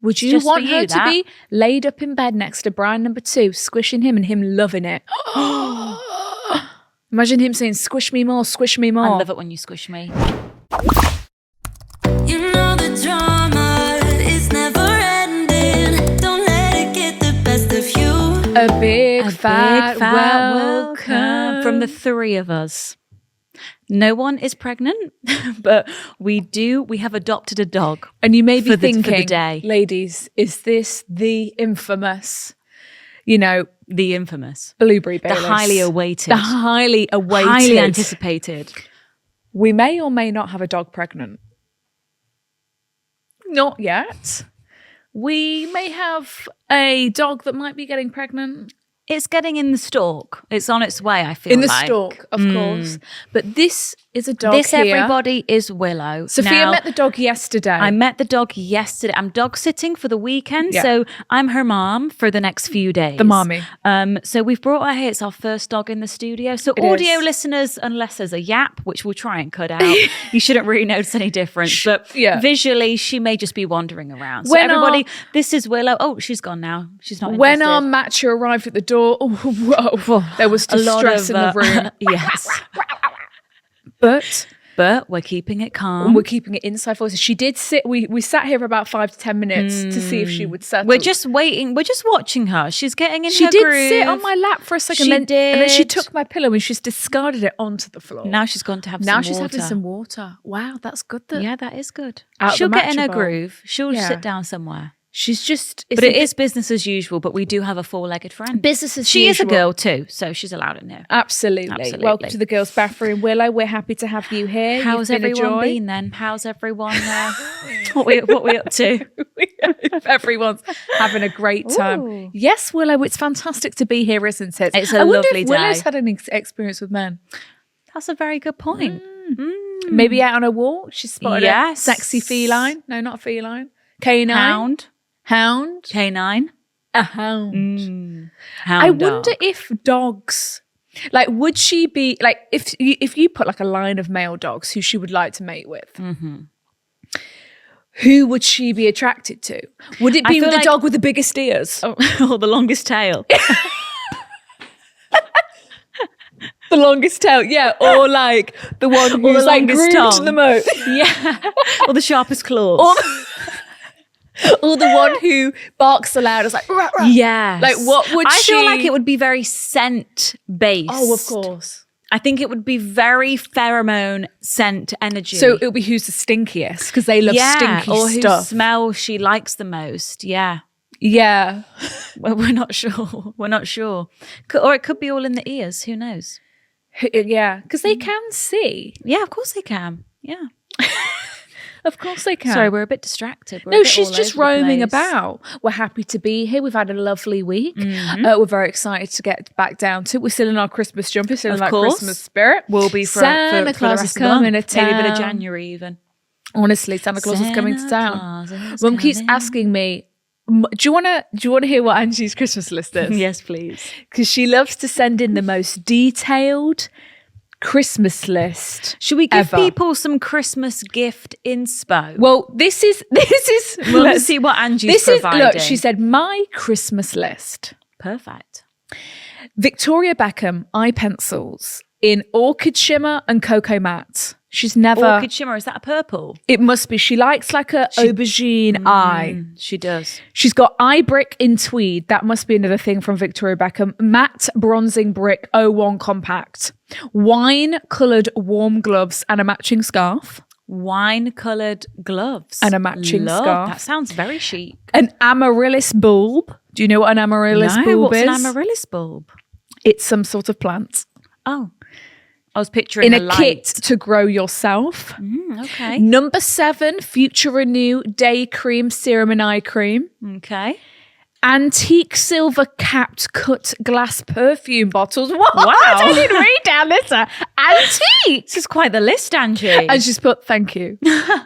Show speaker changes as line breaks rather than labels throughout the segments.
Would you want her to be laid up in bed next to Brian number 2, squishing him and him loving it? Imagine him saying, squish me more, squish me more.
I love it when you squish me.
You know the drama is never ending. Don't let it get the best of you.
A big fat welcome.
From the 3 of us. No one is pregnant, but we have adopted a dog.
And you may be thinking,
for the day.
Ladies, is this the infamous, the infamous
Blueberry
Baileys?
The highly awaited.
The highly awaited.
Highly anticipated.
We may or may not have a dog pregnant. Not yet. We may have a dog that might be getting pregnant.
It's getting in the stalk. It's on its way, I feel like.
In the stalk, of course. But this is a dog
This,
here.
everybody, is Willow.
Sophia met the dog yesterday.
I met the dog yesterday. I'm dog sitting for the weekend, so I'm her mom for the next few days.
The mommy.
So we've brought her here. It's our first dog in the studio. So audio listeners, unless there's a yap, which we'll try and cut out, you shouldn't really notice any difference. But visually, she may just be wandering around. So everybody, this is Willow. Oh, she's gone now. She's not
When
interested.
our matcher arrived at the door, whoa, there was distress in the room.
Yes. But we're keeping it calm.
We're keeping it inside voices. She did sit, we sat here for about 5 to 10 minutes to see if she would settle.
We're just waiting. We're just watching her. She's getting in her groove.
She did sit on my lap for a second.
She
and
did.
And then she took my pillow and she's discarded it onto the floor.
Now she's gone to have some
Now
water.
she's having some water. Wow, that's good.
Yeah, that is good.
Out
She'll
the
get in her
matcha bowl.
groove. She'll sit down somewhere.
She's just...
But it is business as usual, but we do have a 4-legged friend.
Business as
She
usual.
is a girl too, so she's allowed in here.
Absolutely. Welcome to the girls' bathroom, Willow. We're happy to have you here.
How's everyone been then? How's everyone what we up to?
Everyone's having a great time.
Ooh.
Yes, Willow, it's fantastic to be here, isn't it?
It's a lovely day.
Willow's had an experience with men.
That's a very good point.
Maybe out on a walk, she's spotted a sexy feline. No, not feline. Canine. Hound.
Canine.
A hound.
Hound
I
dog.
wonder if dogs, would she be, if you put a line of male dogs who she would like to mate with, who would she be attracted to? Would it be with the dog with the biggest ears?
Or the longest tail.
The longest tail, yeah. Or the one who's
the longest tongue.
the most.
Yeah. Or the sharpest claws.
Or the one who barks the loudest, rah, rah.
Yes.
What would she...
I feel like it would be very scent-based.
Oh, of course.
I think it would be very pheromone scent energy.
So it'll be who's the stinkiest, because they love stinky
or
stuff.
whose smell she likes the most. Yeah.
Yeah.
Well, we're not sure. Or it could be all in the ears. Who knows?
Yeah, because they can see.
Yeah, of course they can. Yeah.
Of course they can.
Sorry, we're a bit distracted.
No, she's just roaming about. We're happy to be here. We've had a lovely week. We're very excited to get back down to it. We're still in our Christmas jumper, still in that Christmas spirit.
We'll be for
Santa
for
Claus
the
is
rest of the month.
coming to town.
Maybe a bit of January even.
Honestly, Santa Claus is coming to town.
Claus
Mum keeps
coming. asking
asking me, do you want to hear what Angie's Christmas list is?
Yes, please.
Because she loves to send in the most detailed Christmas list.
Should we give
ever.
people some Christmas gift inspo?
Well, this is
Let's see what Angie's providing.
Look, she said my Christmas list.
Perfect.
Victoria Beckham eye pencils in orchid shimmer and cocoa matte. She's never
Orchid shimmer, is that a purple?
It must be. She likes a aubergine eye.
She does.
She's got eye brick in tweed. That must be another thing from Victoria Beckham. Matte bronzing brick 01 compact. Wine coloured warm gloves and a matching scarf.
Wine coloured gloves.
And a matching scarf.
That sounds very chic.
An amaryllis bulb. Do you know what an amaryllis bulb
what's
is?
an amaryllis bulb?
It's some sort of plant.
Oh. I was picturing
in
a
a
light.
kit to grow yourself.
Okay.
Number 7, Future Renew Day Cream Serum and Eye Cream.
Okay.
Antique silver capped cut glass perfume bottles. What?
Wow.
I didn't read down this. Antique.
This is quite the list, Angie.
And she's put, thank you.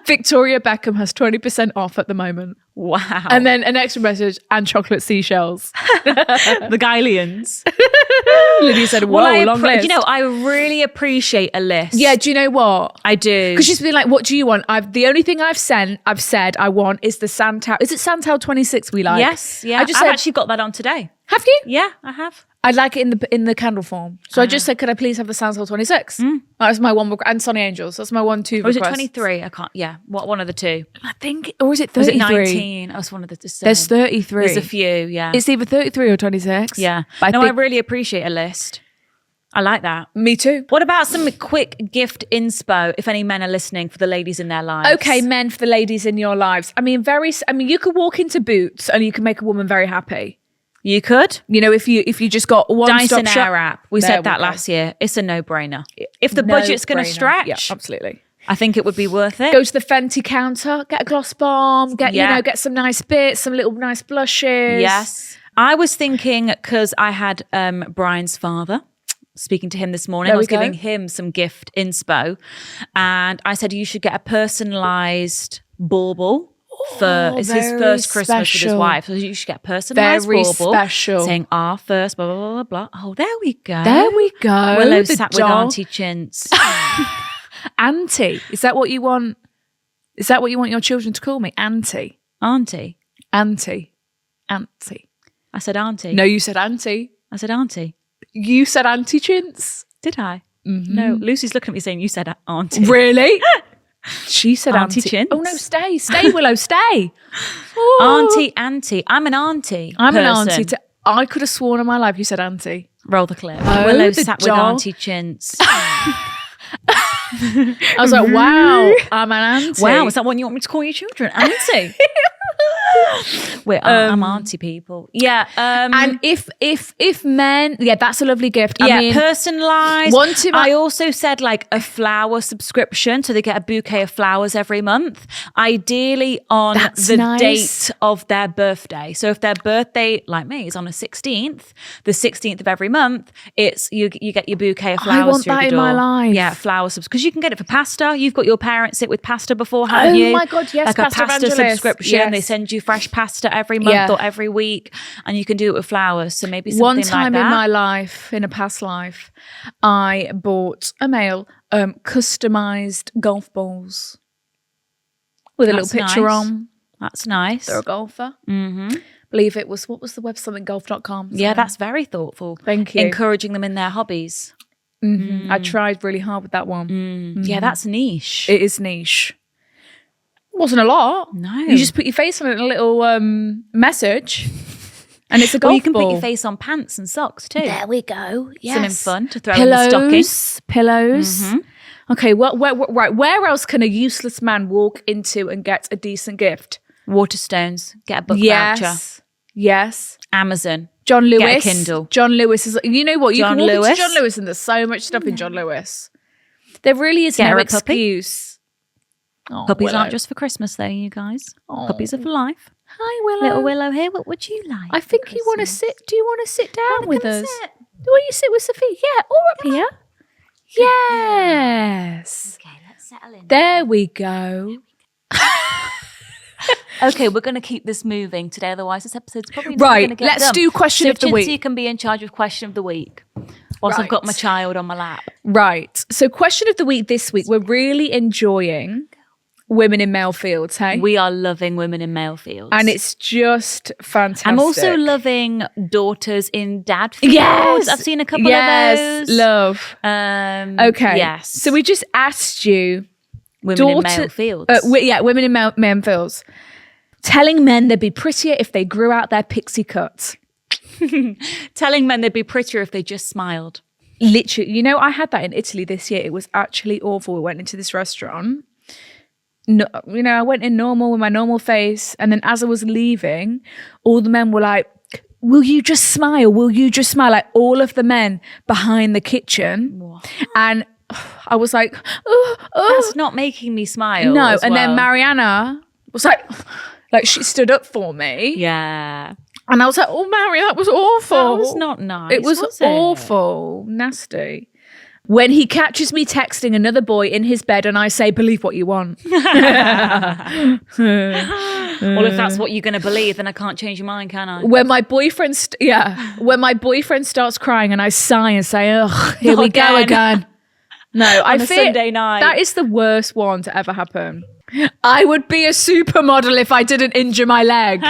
Victoria Beckham has 20% off at the moment.
Wow.
And then an extra message, and chocolate seashells.
The Guylians.
Lydia said, whoa, long list.
You know, I really appreciate a list.
Yeah, do you know what?
I do.
Because she's been like, what do you want? The only thing I've said I want is the Santal. Is it Santal 26 we like?
Yes, yeah. I've actually got that on today.
Have you?
Yeah, I have.
I'd like it in the candle form. So I just said, could I please have the Santal 26? That's my one, and Sonny Angels. That's my 1-2 request.
Or is it 23? I can't, yeah. One of the two.
I think, or is it 33?
Was it 19? That's one of the same.
There's 33.
There's a few, yeah.
It's either 33 or 26.
Yeah. I really appreciate a list. I like that.
Me too.
What about some quick gift inspo, if any men are listening, for the ladies in their lives?
Okay, men, for the ladies in your lives. I mean, you could walk into Boots and you can make a woman very happy.
You could.
You know, if you just got one
Dyson
stop shop.
Air app. We said that last year. It's a no-brainer. If the budget's going to stretch,
yeah, absolutely.
I think it would be worth it.
Go to the Fenty counter, get a gloss bomb, get some nice bits, some little nice blushes.
Yes. I was thinking, because I had Brian's father, speaking to him this morning, I was giving him some gift inspo, and I said you should get a personalised bauble. It's his first Christmas with his wife, so you should get a personalised bauble
special
saying our first blah blah blah blah. Oh, there we go.
Willow
sat with Auntie Chintz.
Auntie, is that what you want? Is that what you want your children to call me? Auntie.
Auntie. I said auntie.
No, you said auntie.
I said auntie.
You said Auntie Chintz.
Did I? Mm-hmm. No, Lucy's looking at me saying you said auntie.
Really? She said Auntie
Chintz.
Oh no, stay, Willow, stay.
Auntie. I'm an auntie.
I'm an auntie. I could have sworn in my life you said auntie.
Roll the clip.
Oh,
Willow sat with Auntie Chintz.
I was like, wow, I'm an auntie.
Wow, is that what you want me to call your children? Auntie. I'm auntie people. Yeah.
And if men, that's a lovely gift.
I mean, personalised. I also said like a flower subscription, so they get a bouquet of flowers every month, ideally on date of their birthday. So if their birthday, like me, is on the 16th of every month, it's you get your bouquet of flowers.
I want that in my life.
Yeah, flowers, because you can get it for pasta. You've got your parents sit with pasta before, haven't you?
Oh my God, yes,
like
pasta
a pasta subscription. Yes. They send you fresh pasta every month or every week, and you can do it with flowers. So maybe something like that. One time
in my life, in a past life, I bought a male customized golf balls with a little picture on.
That's nice.
They're a golfer. Mm-hmm. Believe it was, what was the website? Something golf.com.
Yeah, that's very thoughtful.
Thank you.
Encouraging them in their hobbies.
Mm-hmm. I tried really hard with that one.
Mm-hmm. Yeah, that's niche.
It is niche. Wasn't a lot.
No.
You just put your face on it in a little message, and it's a golf ball.
You can put your face on pants and socks too.
There we go. Yes.
Something fun to throw in the stocking.
Pillows. Mm-hmm. Okay, where else can a useless man walk into and get a decent gift?
Waterstones. Get a book voucher.
Yes.
Amazon.
John Lewis.
Get a Kindle.
John Lewis is, you know what? You
John
can walk
Lewis.
into John Lewis and there's so much stuff in John Lewis. There really is no excuse.
Oh, puppies aren't just for Christmas, though, you guys. Oh. Puppies are for life.
Hi, Willow.
Little Willow here. What would you like?
I think you want to sit. Do you want to sit down with us? Do you sit with Sophie? Yeah, or up here. Yes.
Okay, let's settle in.
There we go.
Okay, we're going to keep this moving today, otherwise this episode's probably not going to get
Let's do question of the week.
You can be in charge of question of the week whilst I've got my child on my lap. Right.
So question of the week this week, we're really enjoying women in male fields, hey?
We are loving women in male fields.
And it's just fantastic.
I'm also loving daughters in dad fields.
Yes!
I've seen a couple of those.
Love.
Okay. Yes.
So we just asked you.
Women in male fields.
Women in male fields. Telling men they'd be prettier if they grew out their pixie cut.
Telling men they'd be prettier if they just smiled.
Literally. You know, I had that in Italy this year. It was actually awful. We went into this restaurant. No, you know, I went in normal with my normal face. And then as I was leaving, all the men were like, will you just smile? Will you just smile? Like all of the men behind the kitchen. What? And I was like,
that's not making me smile.
No. And then Mariana was like she stood up for me.
Yeah.
And I was like, oh, Mary, that was awful.
That was not nice.
It was awful. Nasty. When he catches me texting another boy in his bed and I say, believe what you want.
Well, if that's what you're going to believe, then I can't change your mind, can I?
When my boyfriend, when my boyfriend starts crying and I sigh and say, "Ugh, here we go again." No, I feel
Sunday night.
That is the worst one to ever happen. I would be a supermodel if I didn't injure my leg.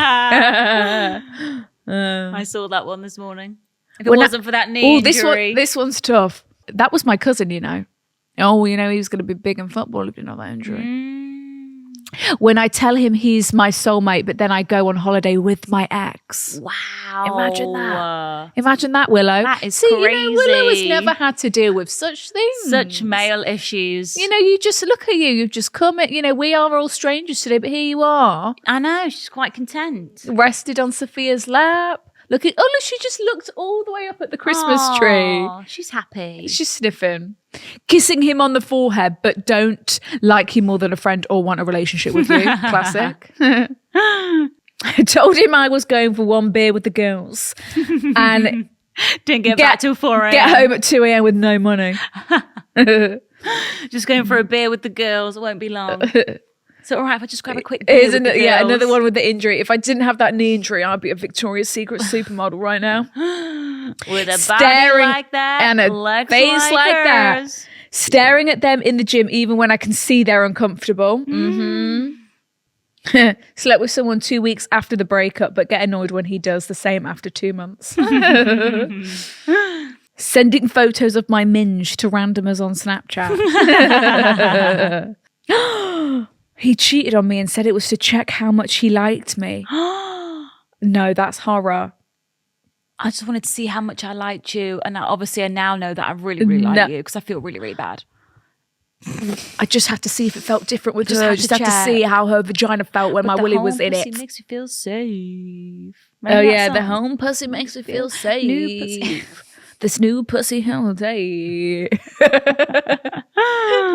I saw that one this morning. If it wasn't for that knee injury.
This one's tough. That was my cousin, you know. Oh, you know, he was going to be big in football if he didn't have that injury. When I tell him he's my soulmate, but then I go on holiday with my ex.
Wow.
Imagine that. Imagine that, Willow.
That is crazy.
You know, Willow has never had to deal with such things.
Such male issues.
You know, you just look at you. You've just come in. You know, we are all strangers today, but here you are.
I know. She's quite content.
Rested on Sophia's lap. Look, she just looked all the way up at the Christmas tree.
She's happy.
She's sniffing. Kissing him on the forehead, but don't like him more than a friend or want a relationship with you. Classic. I told him I was going for one beer with the girls and
didn't get back till 4 a.m.
Get home at 2 a.m. with no money.
Just going for a beer with the girls. It won't be long. So, all right, if I just grab a quick beer with the girls.
Yeah, another one with the injury. If I didn't have that knee injury, I'd be a Victoria's Secret supermodel right now.
With a body like that
and a face like that. Staring at them in the gym, even when I can see they're uncomfortable. Slept with someone 2 weeks after the breakup, but get annoyed when he does the same after 2 months. Sending photos of my minge to randomers on Snapchat. He cheated on me and said it was to check how much he liked me. No, that's horror.
I just wanted to see how much I liked you. And obviously I now know that I really, really like you because I feel really, really bad.
I just had to see if it felt different with her. I just had to see how her vagina felt when my willy was in it.
The home pussy makes you feel safe.
Remember the home pussy makes you feel safe.
New pussy.
This new pussy holiday.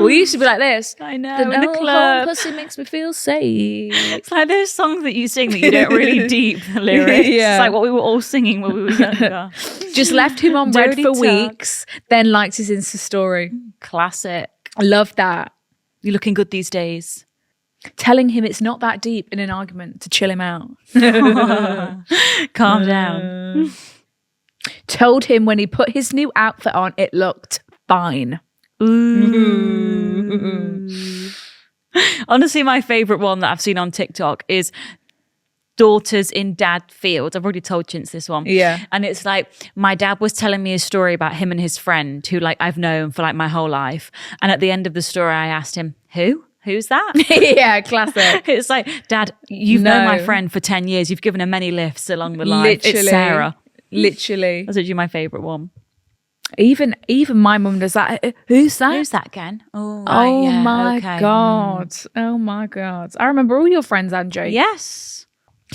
We used to be like this.
I know.
The
in the club.
Home pussy makes me feel safe.
It's like those songs that you sing that you don't really deep the lyrics. Yeah. It's like what we were all singing when we were younger.
Just left him on red for weeks, then liked his Insta story.
Classic.
I love that.
You're looking good these days.
Telling him it's not that deep in an argument to chill him out.
Calm down.
Told him when he put his new outfit on, it looked fine.
Ooh. Honestly, my favorite one that I've seen on TikTok is daughters in dad fields. I've already told Chintz this one.
Yeah.
And it's like, my dad was telling me a story about him and his friend who like I've known for like my whole life. And at the end of the story, I asked him, who's that?
Yeah, classic.
It's like, Dad, you've known my friend for 10 years. You've given her many lifts along the line. Literally. It's Sarah.
Literally.
That's actually my favourite one.
Even my mum does that. Who's that?
Who's that, Ken? Oh,
right, yeah, my God. Oh my God. I remember all your friends, Angie.
Yes.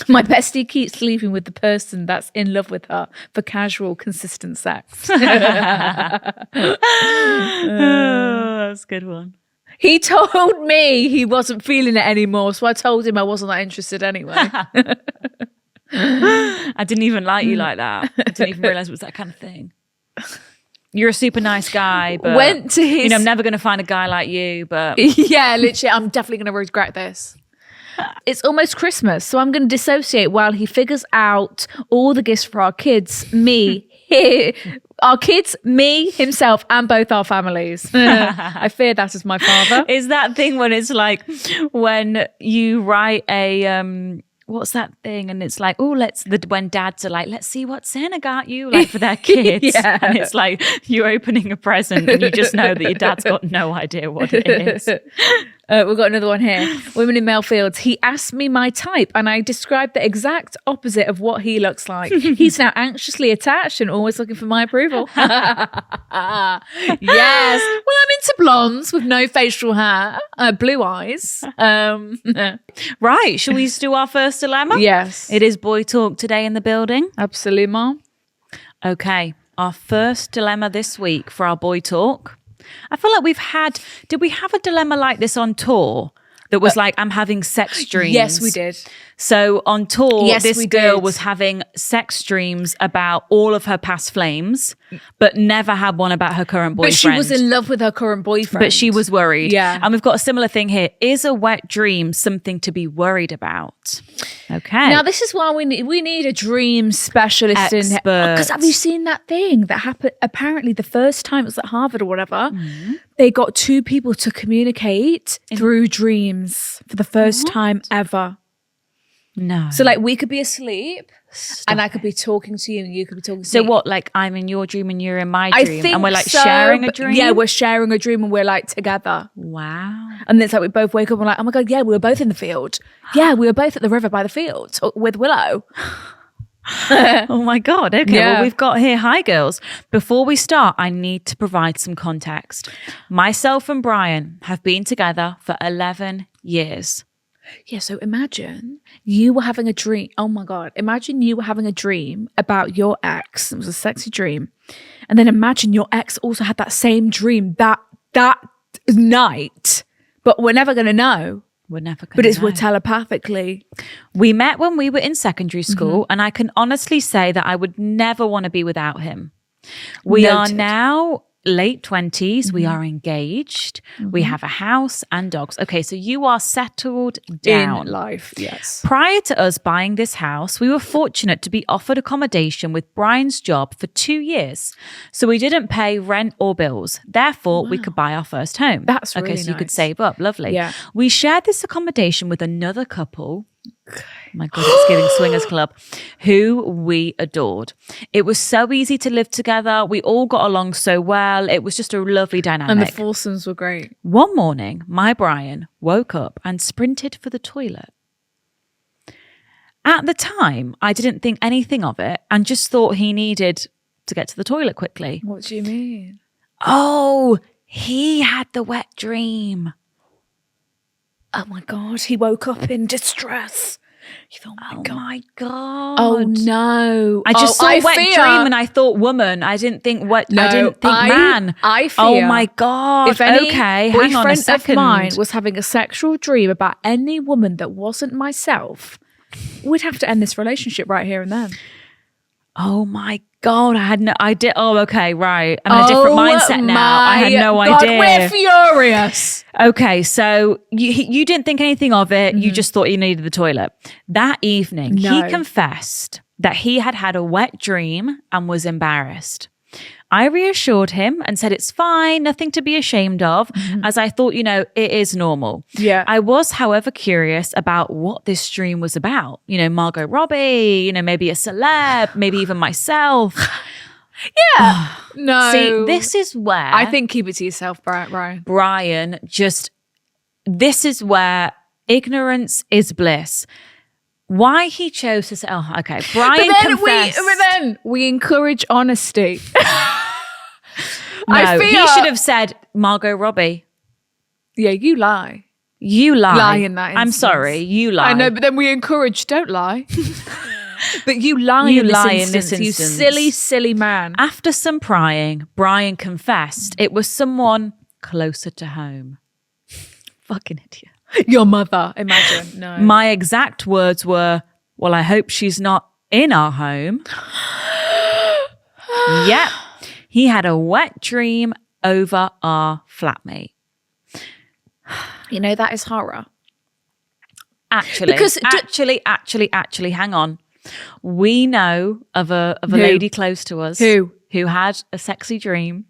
My bestie keeps sleeping with the person that's in love with her for casual, consistent sex.
That's a good one.
He told me he wasn't feeling it anymore, so I told him I wasn't that interested anyway.
I didn't even like you like that. I didn't even realise it was that kind of thing. You're a super nice guy, but
went to his...
I'm never going to find a guy like you, but...
Yeah, literally, I'm definitely going to regret this. It's almost Christmas, so I'm going to dissociate while he figures out all the gifts for our kids, me, our kids, me, himself, and both our families. I fear that is my father.
Is that thing when it's like when you write a... what's that thing? And it's like, when dads are like, let's see what Santa got you, like for their kids.
Yeah.
And it's like you're opening a present and you just know that your dad's got no idea what it is.
We've got another one here. Women in male fields. He asked me my type and I described the exact opposite of what he looks like. He's now anxiously attached and always looking for my approval. Yes. Well, I'm into blondes with no facial hair, blue eyes.
Right. Shall we do our first dilemma?
Yes.
It is boy talk today in the building.
Absolutely, Mom.
Okay. Our first dilemma this week for our boy talk. I feel like did we have a dilemma like this on tour that was like, I'm having sex dreams?
Yes, we did.
So on tour,
Yes,
this
we
girl
did.
was having sex dreams about all of her past flames, but never had one about her current boyfriend.
But she was in love with her current boyfriend.
But she was worried.
Yeah.
And we've got a similar thing here. Is a wet dream something to be worried about? Okay.
Now, this is why we need a dream specialist in here.
Expert.
Because have you seen that thing that happened? Apparently, the first time it was at Harvard or whatever, they got two people to communicate through dreams for the first time ever.
No.
So, like, we could be asleep and I could be talking to you and you could be talking to me.
So what, like I'm in your dream and you're in my
I
dream
think
and we're like
so,
sharing a
but-
dream?
Yeah, we're sharing a dream and we're like together.
Wow.
And then it's like we both wake up and we're like, oh my God, yeah, we were both in the field. Yeah, we were both at the river by the field with Willow.
Oh my God. Okay,
Yeah.
well, we've got here. Hi, girls. Before we start, I need to provide some context. Myself and Brian have been together for 11 years.
Yeah, so imagine you were having a dream. Oh my God. Imagine you were having a dream about your ex. It was a sexy dream. And then imagine your ex also had that same dream that night. But we're never going to know.
We're never going
But
to
we're telepathically.
We met when we were in secondary school, and I can honestly say that I would never want to be without him. We are
Noted.
now late 20s. We are engaged. We have a house and dogs. Okay, so you are settled down.
In life, yes.
Prior to us buying this house, we were fortunate to be offered accommodation with Brian's job for 2 years. So we didn't pay rent or bills. Therefore, we could buy our first home.
That's
okay.
really
So you could
nice.
save up. Lovely.
Yeah.
We shared this accommodation with another couple. My God, it's giving swingers club, who we adored. It was so easy to live together. We all got along so well. It was just a lovely dynamic.
And the foursomes were great.
One morning, my Brian woke up and sprinted for the toilet. At the time, I didn't think anything of it and just thought he needed to get to the toilet quickly.
What do you mean?
Oh, he had the wet dream.
Oh my God, he woke up in distress. You thought,
Oh my God.
Oh no.
I just saw wet
fear-
dream and I thought woman. I didn't think what. I didn't think man.
I fear
Oh my God.
if any
okay, hang on a
boyfriend of
second.
mine was having a sexual dream about any woman that wasn't myself, we'd have to end this relationship right here and then.
Oh my God. Oh, okay, right. I'm in a different mindset now. I had no
God,
idea.
We're furious.
Okay, so you didn't think anything of it. You just thought you needed the toilet. That evening,
No.
he confessed that he had a wet dream and was embarrassed. I reassured him and said it's fine, nothing to be ashamed of, as I thought, it is normal.
Yeah.
I was, however, curious about what this dream was about. Margot Robbie, maybe a celeb, maybe even myself.
Yeah. No.
See, this is where
I think keep it to yourself, Brian.
Brian this is where ignorance is bliss. Why he chose to say, okay, Brian confessed.
But then we encourage honesty.
No,
I
he
fear-
should have said, Margot Robbie,
Yeah, you lie.
you lie.
Lie in that
I'm
instance.
sorry, you lie.
I know, but then we encourage, don't lie. But you lie,
You
in, this
lie in
instance,
this
you
instance.
silly, silly man.
After some prying, Brian confessed it was someone closer to home. Fucking idiot.
Your mother, imagine. No.
My exact words were, well, I hope she's not in our home. Yep. He had a wet dream over our flatmate.
That is horror.
Actually,
Because
actually, hang on. We know of a
Who?
lady close to us
Who
had a sexy dream.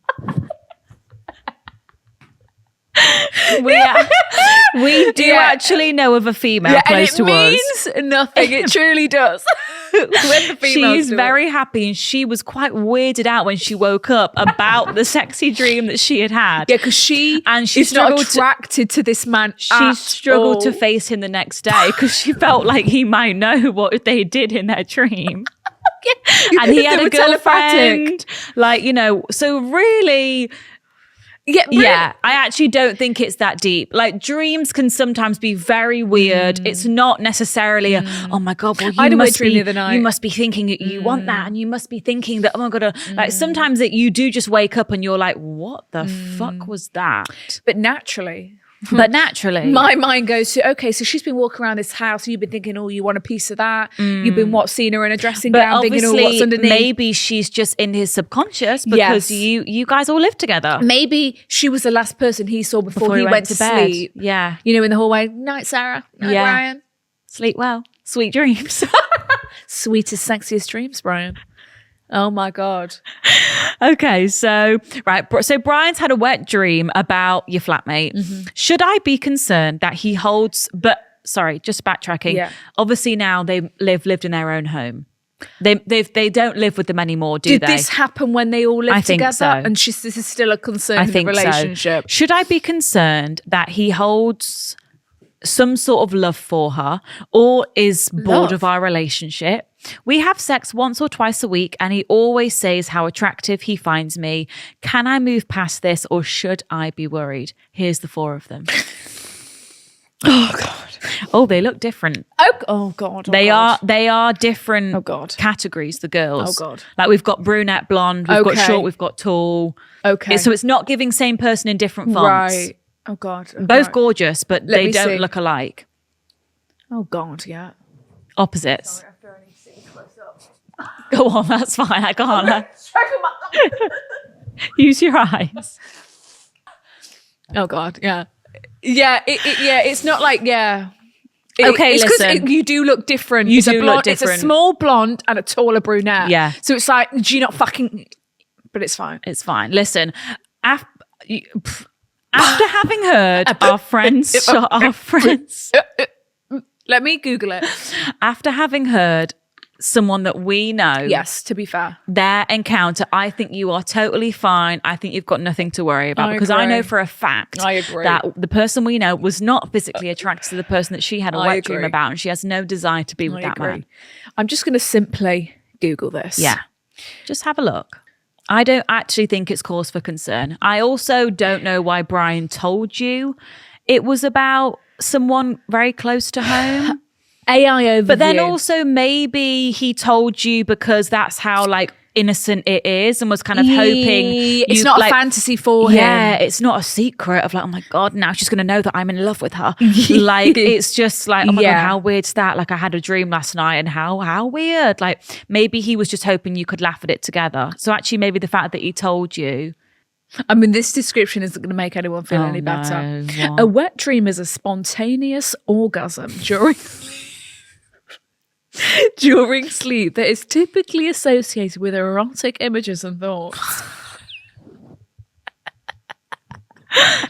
We do actually know of a female close to us.
It means nothing. It truly does. When the females
She's
do it.
very happy, and she was quite weirded out when she woke up about the sexy dream that she had had.
Yeah, because she is not
struggled
attracted to this man.
She struggled to face him the next day because she felt like he might know what they did in their dream. And he had
They
a
were telepathic.
girlfriend. So really, yeah, I actually don't think it's that deep. Like, dreams can sometimes be very weird. It's not necessarily oh my God, well,
I had a weird dream the other night.
you must be thinking that you want that, and you must be thinking that, oh my God, like sometimes you do just wake up and you're like, what the fuck was that?
But naturally,
But naturally,
my mind goes to, okay, so she's been walking around this house. You've been thinking, oh, you want a piece of that. You've been seeing her in a dressing gown, thinking, oh, what's underneath?
Maybe she's just in his subconscious because you guys all live together.
Maybe she was the last person he saw before he went to bed. Sleep.
Yeah.
You know, in the hallway. Night, Sarah. Night, Brian.
Sleep well. Sweet dreams.
Sweetest, sexiest dreams, Brian. Oh my God.
Okay, so Brian's had a wet dream about your flatmate. Should I be concerned that he holds, just backtracking. Yeah. Obviously now they've lived in their own home. They don't live with them anymore, do they?
Did this happen when they all lived together?
So.
And this is still a concern in the relationship.
So. Should I be concerned that he holds some sort of love for her or is bored of our relationship? We have sex once or twice a week and he always says how attractive he finds me. Can I move past this or should I be worried? Here's the 4 of them.
Oh God.
Oh, they look different.
Oh God.
They are different categories, the girls.
Oh God.
Like we've got brunette, blonde, we've got short, we've got tall.
Okay.
So it's not giving same person in different fonts.
Right. Oh God. Okay.
Both gorgeous, but they don't look alike.
Oh God, yeah.
Opposites. Sorry, I need to see close up. Go on, that's fine. I can't. Use your eyes.
Oh God, yeah. Yeah, it's not like,
okay,
it's
listen.
You do look different.
You do look different.
It's a small blonde and a taller brunette.
Yeah.
So it's like, do you not fucking... But it's fine.
It's fine. Listen, after having heard our friends...
Let me Google it.
After having heard someone that we know...
Yes, to be fair.
Their encounter, I think you are totally fine. I think you've got nothing to worry about. Because I know for a fact that the person we know was not physically attracted to the person that she had a wet dream about, and she has no desire to be with that man.
I'm just going to simply Google this.
Yeah. Just have a look. I don't actually think it's cause for concern. I also don't know why Brian told you it was about someone very close to home.
AI overview.
But then also maybe he told you because that's how like innocent it is and was kind of hoping
it's not a fantasy for him.
Yeah, it's not a secret of like, oh my God, now she's going to know that I'm in love with her. Like, it's just like, oh my God, how weird's that? Like I had a dream last night and how weird. Like maybe he was just hoping you could laugh at it together. So actually maybe the fact that he told you.
I mean, this description isn't going to make anyone feel any better. What? A wet dream is a spontaneous orgasm during sleep that is typically associated with erotic images and thoughts.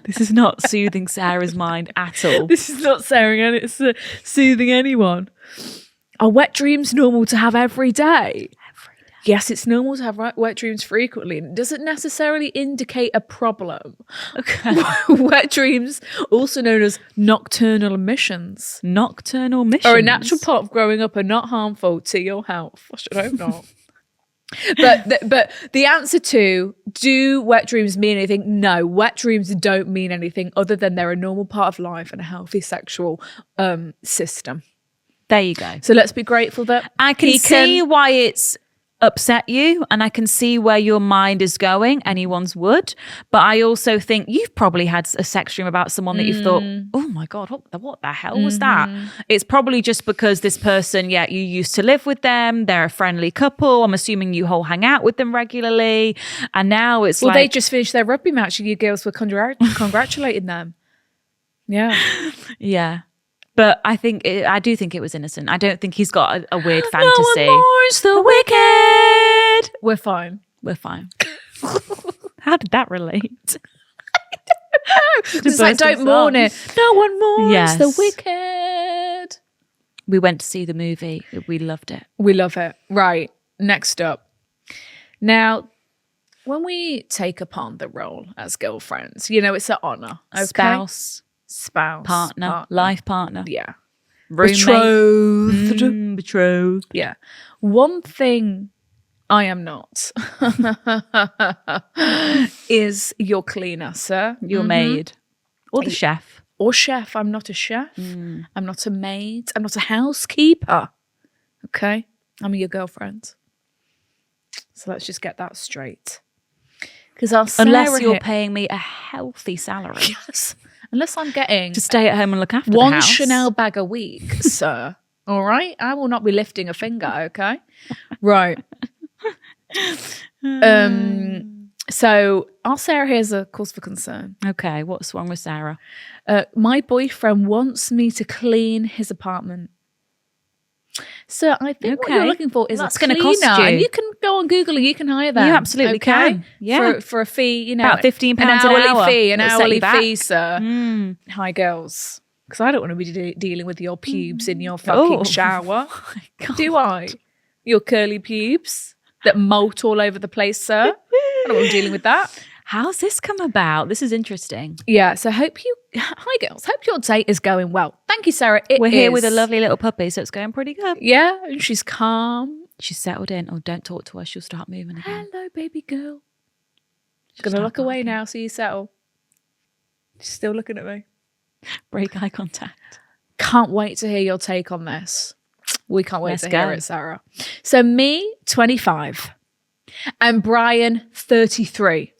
This is not soothing Sarah's mind at all.
This is not soothing anyone. Are wet dreams normal to have every day? Yes, it's normal to have wet dreams frequently, and it doesn't necessarily indicate a problem.
Okay.
Wet dreams, also known as nocturnal emissions.
Nocturnal emissions?
Are a natural part of growing up and not harmful to your health. I should hope not. But the answer to, do wet dreams mean anything? No, wet dreams don't mean anything other than they're a normal part of life and a healthy sexual system.
There you go.
So let's be grateful that
I can see why it's upset you, and I can see where your mind is going. Anyone's would, but I also think you've probably had a sex dream about someone that you've thought, oh my God, what the hell was that? It's probably just because this person, you used to live with them, they're a friendly couple, I'm assuming you all hang out with them regularly, and now it's
they just finished their rugby match and you girls were congratulating them. Yeah.
But I do think it was innocent. I don't think he's got a weird fantasy.
No one mourns the wicked. We're fine.
How did that relate?
It's like, don't mourn it. No one mourns the wicked.
We went to see the movie. We loved it.
We love it. Right. Next up. Now, when we take upon the role as girlfriends, it's an honour. Okay? Spouse,
partner, life partner,
roommate,
betrothed,
One thing I am not is your cleaner, sir,
your maid, or the chef,
I'm not a chef. I'm not a maid. I'm not a housekeeper. Okay, I'm your girlfriend. So let's just get that straight. Because
unless you're paying me a healthy salary,
yes. Unless I'm getting
to stay at home and look after
one
the house.
Chanel bag a week, sir. All right? I will not be lifting a finger, okay? Right. So our Sarah here's a cause for concern.
Okay, what's wrong with Sarah?
My boyfriend wants me to clean his apartment. So I think what you're looking for is
that's
a cleaner.
Cost you.
And you can go on Google and you can hire them.
You absolutely can. Yeah.
For a fee, you know.
About £15
an hour. An
It'll set
hourly
you back.
fee, sir. Hi, girls. Because I don't want to be dealing with your pubes in your fucking shower. Do I? Your curly pubes that molt all over the place, sir. I don't want to be dealing with that.
How's this come about? This is interesting.
Yeah, so hi girls, hope your date is going well. Thank you, Sarah.
We're here with a lovely little puppy, so it's going pretty good.
Yeah, and she's calm.
She's settled in. Oh, don't talk to her. She'll start moving again.
Hello, baby girl. She's going to look away now so you settle. She's still looking at me.
Break eye contact.
Can't wait to hear your take on this. We can't wait
Let's
to
go.
hear it, Sarah. So me, 25. And Brian, 33.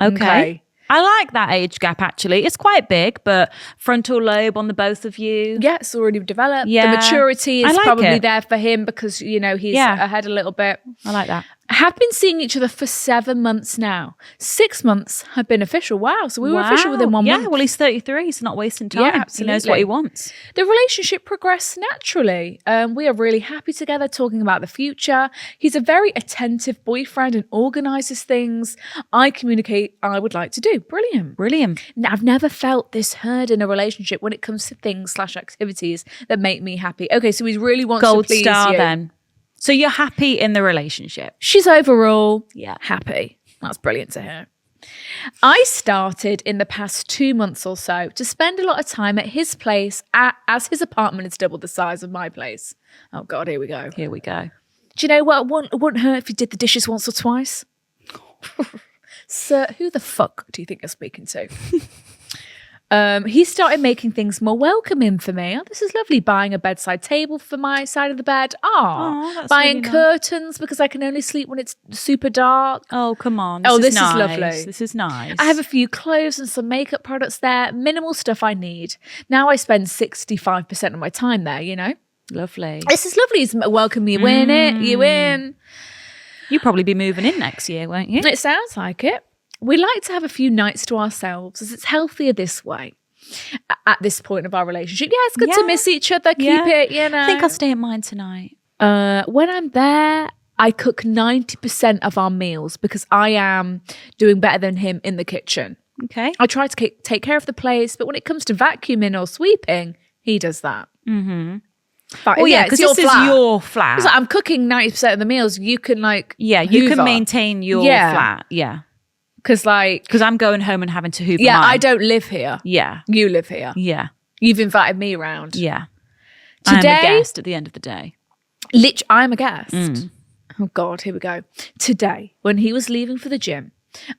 Okay. I like that age gap, actually. It's quite big, but frontal lobe on the both of you.
Yeah, it's already developed.
Yeah.
The maturity
I
is
like
probably
it.
there for him because, you know, he's ahead a little bit.
I like that.
Have been seeing each other for 7 months now. 6 months have been official. Wow. So we were official within 1 month.
Yeah, well, he's 33. He's not wasting time.
Yeah,
He knows
absolutely.
what he wants.
The relationship progressed naturally. We are really happy together, talking about the future. He's a very attentive boyfriend and organises things. I communicate I would like to do. Brilliant.
Brilliant.
Now, I've never felt this heard in a relationship when it comes to things/activities that make me happy. Okay, so he really wants
Gold
to please
star
you.
then. So you're happy in the relationship?
She's overall
Yeah.
happy. That's brilliant to hear. I started in the past 2 months or so to spend a lot of time at his place as his apartment is double the size of my place. Oh God, here we go.
Here we go.
Do you know what? It wouldn't hurt if you did the dishes once or twice. Sir, who the fuck do you think you're speaking to? He started making things more welcoming for me. Oh, this is lovely. Buying a bedside table for my side of the bed.
That's
Buying
really nice.
curtains because I can only sleep when it's super dark.
Oh, come on.
This is
nice.
lovely.
This is nice.
I have a few clothes and some makeup products there. Minimal stuff I need. Now I spend 65% of my time there, you know?
Lovely.
This is lovely. He's welcome you in it. You in.
You'll probably be moving in next year, won't you?
It sounds like it. We like to have a few nights to ourselves as it's healthier this way at this point of our relationship. Yeah, it's good to miss each other. Keep it, you know.
I think I'll stay at mine tonight.
When I'm there, I cook 90% of our meals because I am doing better than him in the kitchen.
Okay.
I try to take care of the place, but when it comes to vacuuming or sweeping, he does that.
Mm-hmm.
But,
Well, yeah, because this is your flat.
It's like, I'm cooking 90% of the meals. You can
you
hoover.
can maintain your flat. Yeah.
Because
I'm going home and having to hoover
yeah,
mine.
I don't live here.
Yeah.
You live here.
Yeah.
You've invited me around.
Yeah.
Today,
I'm a guest at the end of the day.
I'm a guest. Oh God, here we go. Today, when he was leaving for the gym,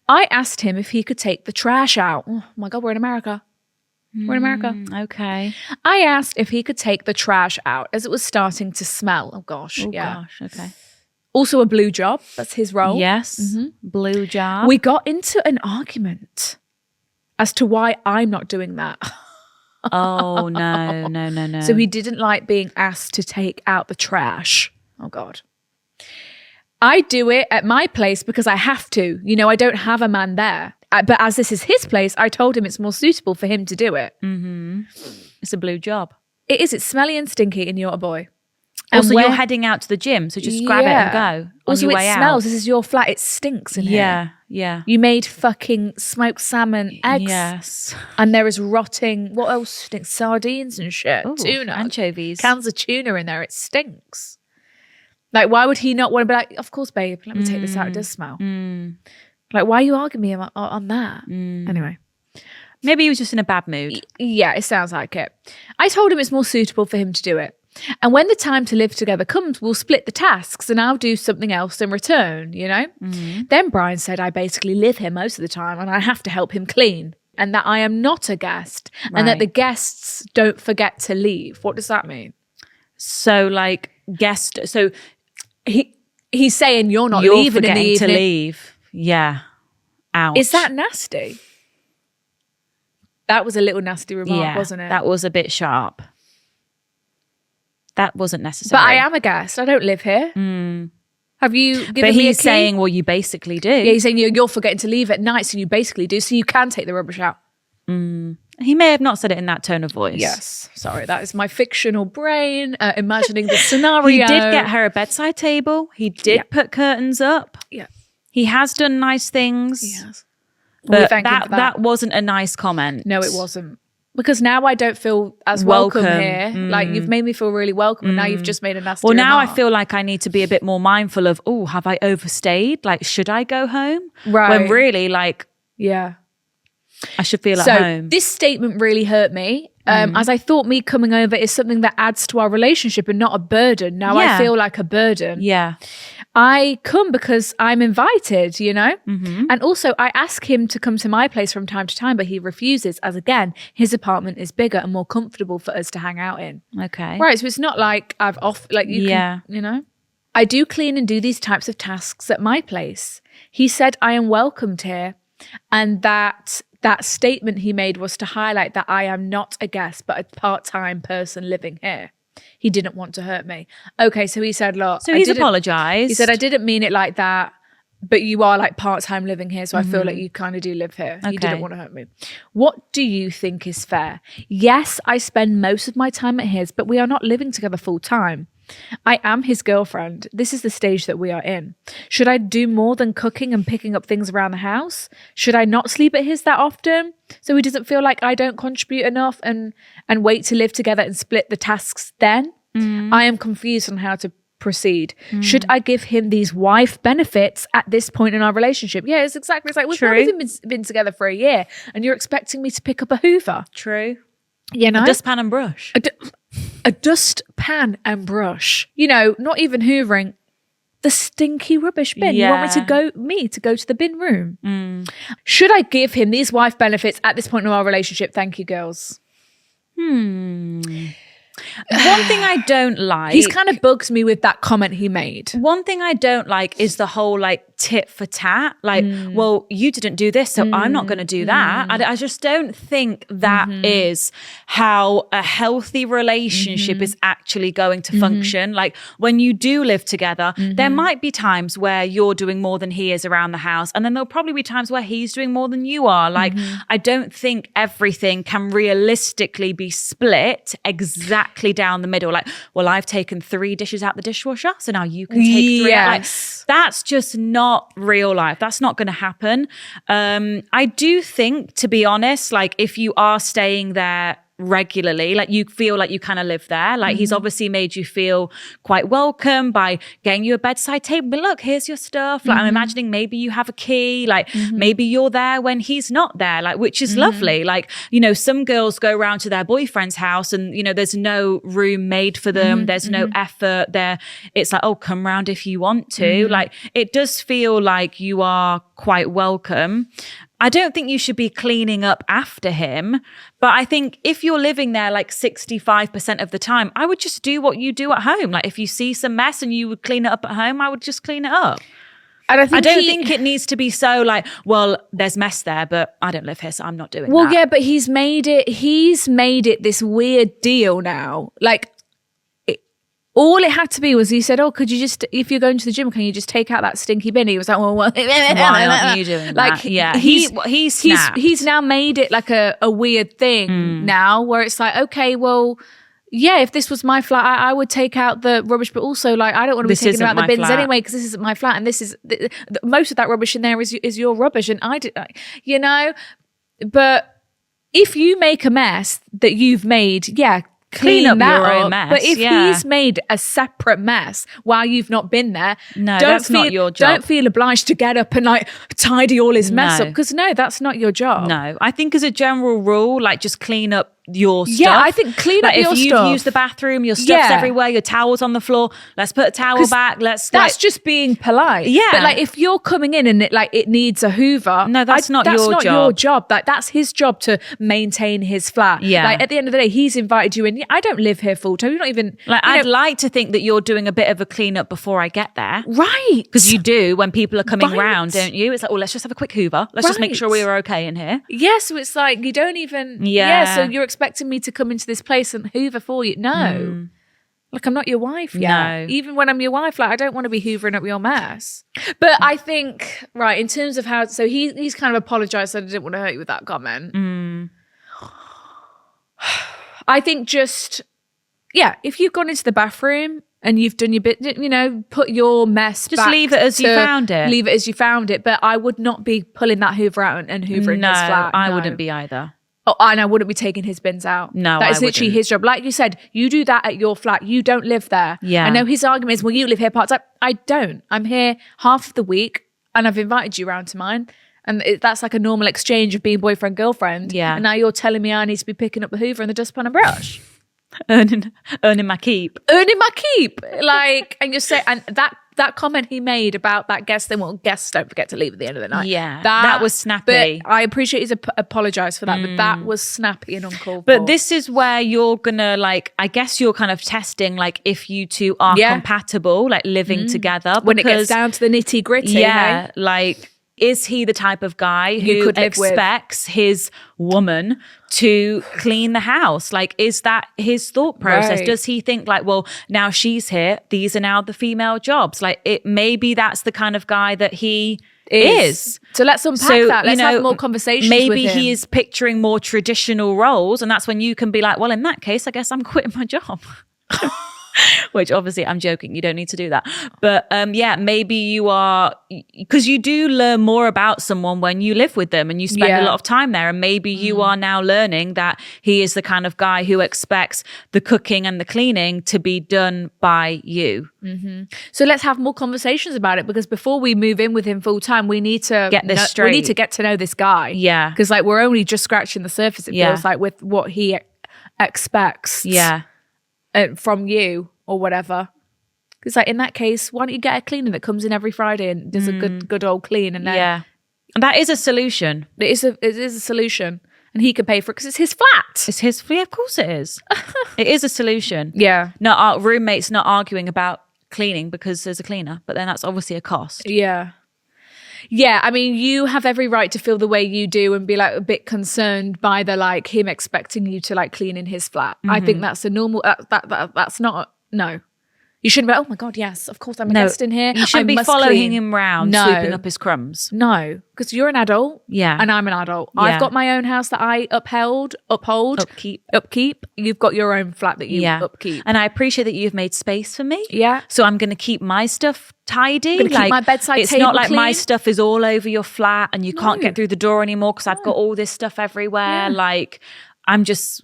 I asked him if he could take the trash out. Oh my God, we're in America. We're in America.
Okay.
I asked if he could take the trash out as it was starting to smell. Oh gosh,
Oh
yeah.
gosh. Okay.
Also a blue job. That's his role.
Yes. Blue job.
We got into an argument as to why I'm not doing that.
Oh no.
So he didn't like being asked to take out the trash. Oh God. I do it at my place because I have to. You know, I don't have a man there. But as this is his place, I told him it's more suitable for him to do it.
It's a blue job.
It is. It's smelly and stinky in your boy.
Also,
where-
you're heading out to the gym, so just grab it and go on
Also,
your
it
way
smells.
out.
This is your flat. It stinks in here.
Yeah.
You made fucking smoked salmon, eggs.
Yes.
And there is rotting, what else stinks? Sardines and shit.
Ooh,
Tuna.
anchovies.
Cans of tuna in there. It stinks. Like, why would he not want to be like, of course, babe, let me take this out. It does smell. Like, why are you arguing me on that? Anyway.
Maybe he was just in a bad mood.
Yeah, it sounds like it. I told him it's more suitable for him to do it. And when the time to live together comes, we'll split the tasks and I'll do something else in return, you know? Then Brian said I basically live here most of the time and I have to help him clean and that I am not a guest and that
Right.
the guests don't forget to leave. What does that mean?
So, like, so
He's saying you're not
you're
leaving in the
forgetting to
evening.
leave. Yeah. Ouch.
Is that nasty? That was a little nasty remark, wasn't it?
That was a bit sharp. That wasn't necessary.
But I am a guest. I don't live here. Have you given me a key?
But he's saying, well, you basically do.
Yeah, he's saying you're forgetting to leave at night, so you basically do. So you can take the rubbish out.
He may have not said it in that tone of voice.
Yes. Sorry, that is my fictional brain imagining the scenario.
He did get her a bedside table. He did put curtains up.
Yeah.
He has done nice things.
Yes.
But that wasn't a nice comment.
No, it wasn't. Because now I don't feel as welcome here. Like, you've made me feel really welcome, and now you've just made a nasty remark.
Now I feel like I need to be a bit more mindful of, have I overstayed? Like, should I go home?
Right.
When really, like...
Yeah.
I should feel at home.
This statement really hurt me, as I thought me coming over is something that adds to our relationship and not a burden. Now I feel like a burden.
Yeah.
I come because I'm invited, you know? And also I ask him to come to my place from time to time, but he refuses, as again, his apartment is bigger and more comfortable for us to hang out in.
Okay.
Right, so it's not like can, you know? I do clean and do these types of tasks at my place. He said I am welcomed here, and that statement he made was to highlight that I am not a guest, but a part-time person living here. He didn't want to hurt me. Okay, so he said, look.
So he's apologised.
He said, I didn't mean it like that, but you are like part-time living here, so I feel like you kind of do live here. Okay. He didn't want to hurt me. What do you think is fair? Yes, I spend most of my time at his, but we are not living together full-time. I am his girlfriend. This is the stage that we are in. Should I do more than cooking and picking up things around the house? Should I not sleep at his that often so he doesn't feel like I don't contribute enough and wait to live together and split the tasks then? I am confused on how to proceed. Should I give him these wife benefits at this point in our relationship? Yeah, it's like we've not even been together for a year and you're expecting me to pick up a Hoover.
True.
You know?
A dustpan and brush.
A dustpan and brush. You know, not even hoovering. The stinky rubbish bin.
Yeah.
You want me to go to the bin room? Should I give him these wife benefits at this point in our relationship? Thank you, girls.
One thing I don't like...
He's kind of bugs me with that comment he made.
One thing I don't like is the whole like tit for tat. Like, well, you didn't do this, so I'm not going to do that. I just don't think that is how a healthy relationship is actually going to function. Like, when you do live together, there might be times where you're doing more than he is around the house. And then there'll probably be times where he's doing more than you are. Like, I don't think everything can realistically be split exactly down the middle. Like, well, I've taken 3 dishes out the dishwasher, so now you can take 3 out. Like, that's just not real life. That's not going to happen. I do think, to be honest, like, if you are staying there regularly, like, you feel like you kind of live there, like he's obviously made you feel quite welcome by getting you a bedside table. But look, here's your stuff. Like, I'm imagining maybe you have a key, like maybe you're there when he's not there, like, which is lovely. Like, you know, some girls go around to their boyfriend's house and, you know, there's no room made for them, there's no effort there. It's like, oh, come round if you want to. Like, it does feel like you are quite welcome. I don't think you should be cleaning up after him, but I think if you're living there like 65% of the time, I would just do what you do at home. Like, if you see some mess and you would clean it up at home, I would just clean it up. And I don't think it needs to be so like, well, there's mess there, but I don't live here, so I'm not doing that.
Well, yeah, but he's made it this weird deal now. Like, all it had to be was he said, oh, could you just, if you're going to the gym, can you just take out that stinky bin? He was like, well, why
aren't you doing
like,
that? Yeah,
he's now made it like a weird thing now where it's like, okay, well, yeah, if this was my flat, I would take out the rubbish, but also like, I don't want to be taking out the bins anyway because this isn't my flat and this is, most of that rubbish in there is your rubbish and I did, you know, but if you make a mess that you've made, yeah, clean up your own mess. But if he's made a separate mess while you've not been there,
that's not your job.
Don't feel obliged to get up and like tidy all his mess up because that's not your job.
No, I think as a general rule, like, just clean up your stuff.
Yeah, I think clean up your stuff.
If you've used the bathroom, your stuff's everywhere, your towel's on the floor, let's put a towel back.
That's just being polite.
Yeah.
But like if you're coming in and it needs a hoover.
No, that's not
your job. Like that's his job to maintain his flat.
Yeah.
Like at the end of the day, he's invited you in. I don't live here full time. You're not even
I'd like to think that you're doing a bit of a cleanup before I get there.
Right.
Because you do when people are coming round, don't you? It's like, let's just have a quick hoover. Let's just make sure we are okay in here.
Yeah, so it's like you don't even so you're expecting me to come into this place and hoover for you. No. Like I'm not your wife yet.
No.
Even when I'm your wife, like I don't want to be hoovering up your mess. But I think, right, in terms of how so he's kind of apologized that I didn't want to hurt you with that comment. I think just if you've gone into the bathroom and you've done your bit, put your mess
just
back
leave it as you found it.
Leave it as you found it. But I would not be pulling that hoover out and hoovering his flat.
I wouldn't be either.
Oh, and I wouldn't be taking his bins out.
No,
that is literally his job. Like you said, you do that at your flat. You don't live there.
Yeah.
I know his argument is, well, you live here part-time. I don't. I'm here half of the week and I've invited you around to mine. And that's like a normal exchange of being boyfriend, girlfriend.
Yeah.
And now you're telling me I need to be picking up the hoover and the dustpan and brush.
Earning my keep.
Earning my keep. Like, and you're saying, and that comment he made about that guest thing, well, guests don't forget to leave at the end of the night.
Yeah, that was snappy.
But I appreciate he's apologised for that, but that was snappy and uncalled
for.
But
this is where you're gonna I guess you're kind of testing if you two are compatible, living together.
When it gets down to the nitty gritty.
Yeah, is he the type of guy who expects his woman to clean the house? Is that his thought process?
Right.
Does he think well, now she's here, these are now the female jobs? Maybe that's the kind of guy that he is.
So let's unpack that. Let's have more conversations
maybe
with him.
he is picturing more traditional roles, and that's when you can be well, in that case, I guess I'm quitting my job. Which obviously I'm joking, you don't need to do that. But maybe you are, because you do learn more about someone when you live with them and you spend a lot of time there. And maybe you are now learning that he is the kind of guy who expects the cooking and the cleaning to be done by you.
Mm-hmm. So let's have more conversations about it, because before we move in with him full time, we need to
get this straight.
We need to get to know this guy.
Yeah.
Because we're only just scratching the surface, it feels like, with what he expects.
Yeah.
From you or whatever. Because in that case, why don't you get a cleaner that comes in every Friday and does a good old clean? And then
and that is a solution.
It is a solution, and he can pay for it because it's his flat.
It's his flat. Of course it is. It is a solution.
Yeah.
No, our roommates not arguing about cleaning because there's a cleaner, but then that's obviously a cost.
Yeah. Yeah, I mean, you have every right to feel the way you do and be a bit concerned by him expecting you to clean in his flat. I think that's a normal. That's not no. You shouldn't be. Oh my God, yes, of course I'm a guest in here.
You shouldn't be following him around, sweeping up his crumbs.
No, because you're an adult.
Yeah,
and I'm an adult.
Yeah.
I've got my own house that I uphold, upkeep. You've got your own flat that you upkeep,
and I appreciate that you've made space for me.
Yeah,
so I'm going to keep my stuff tidy.
Keep my bedside
it's
table
not like
clean.
My stuff is all over your flat and you can't get through the door anymore because I've got all this stuff everywhere.
Yeah.
I'm just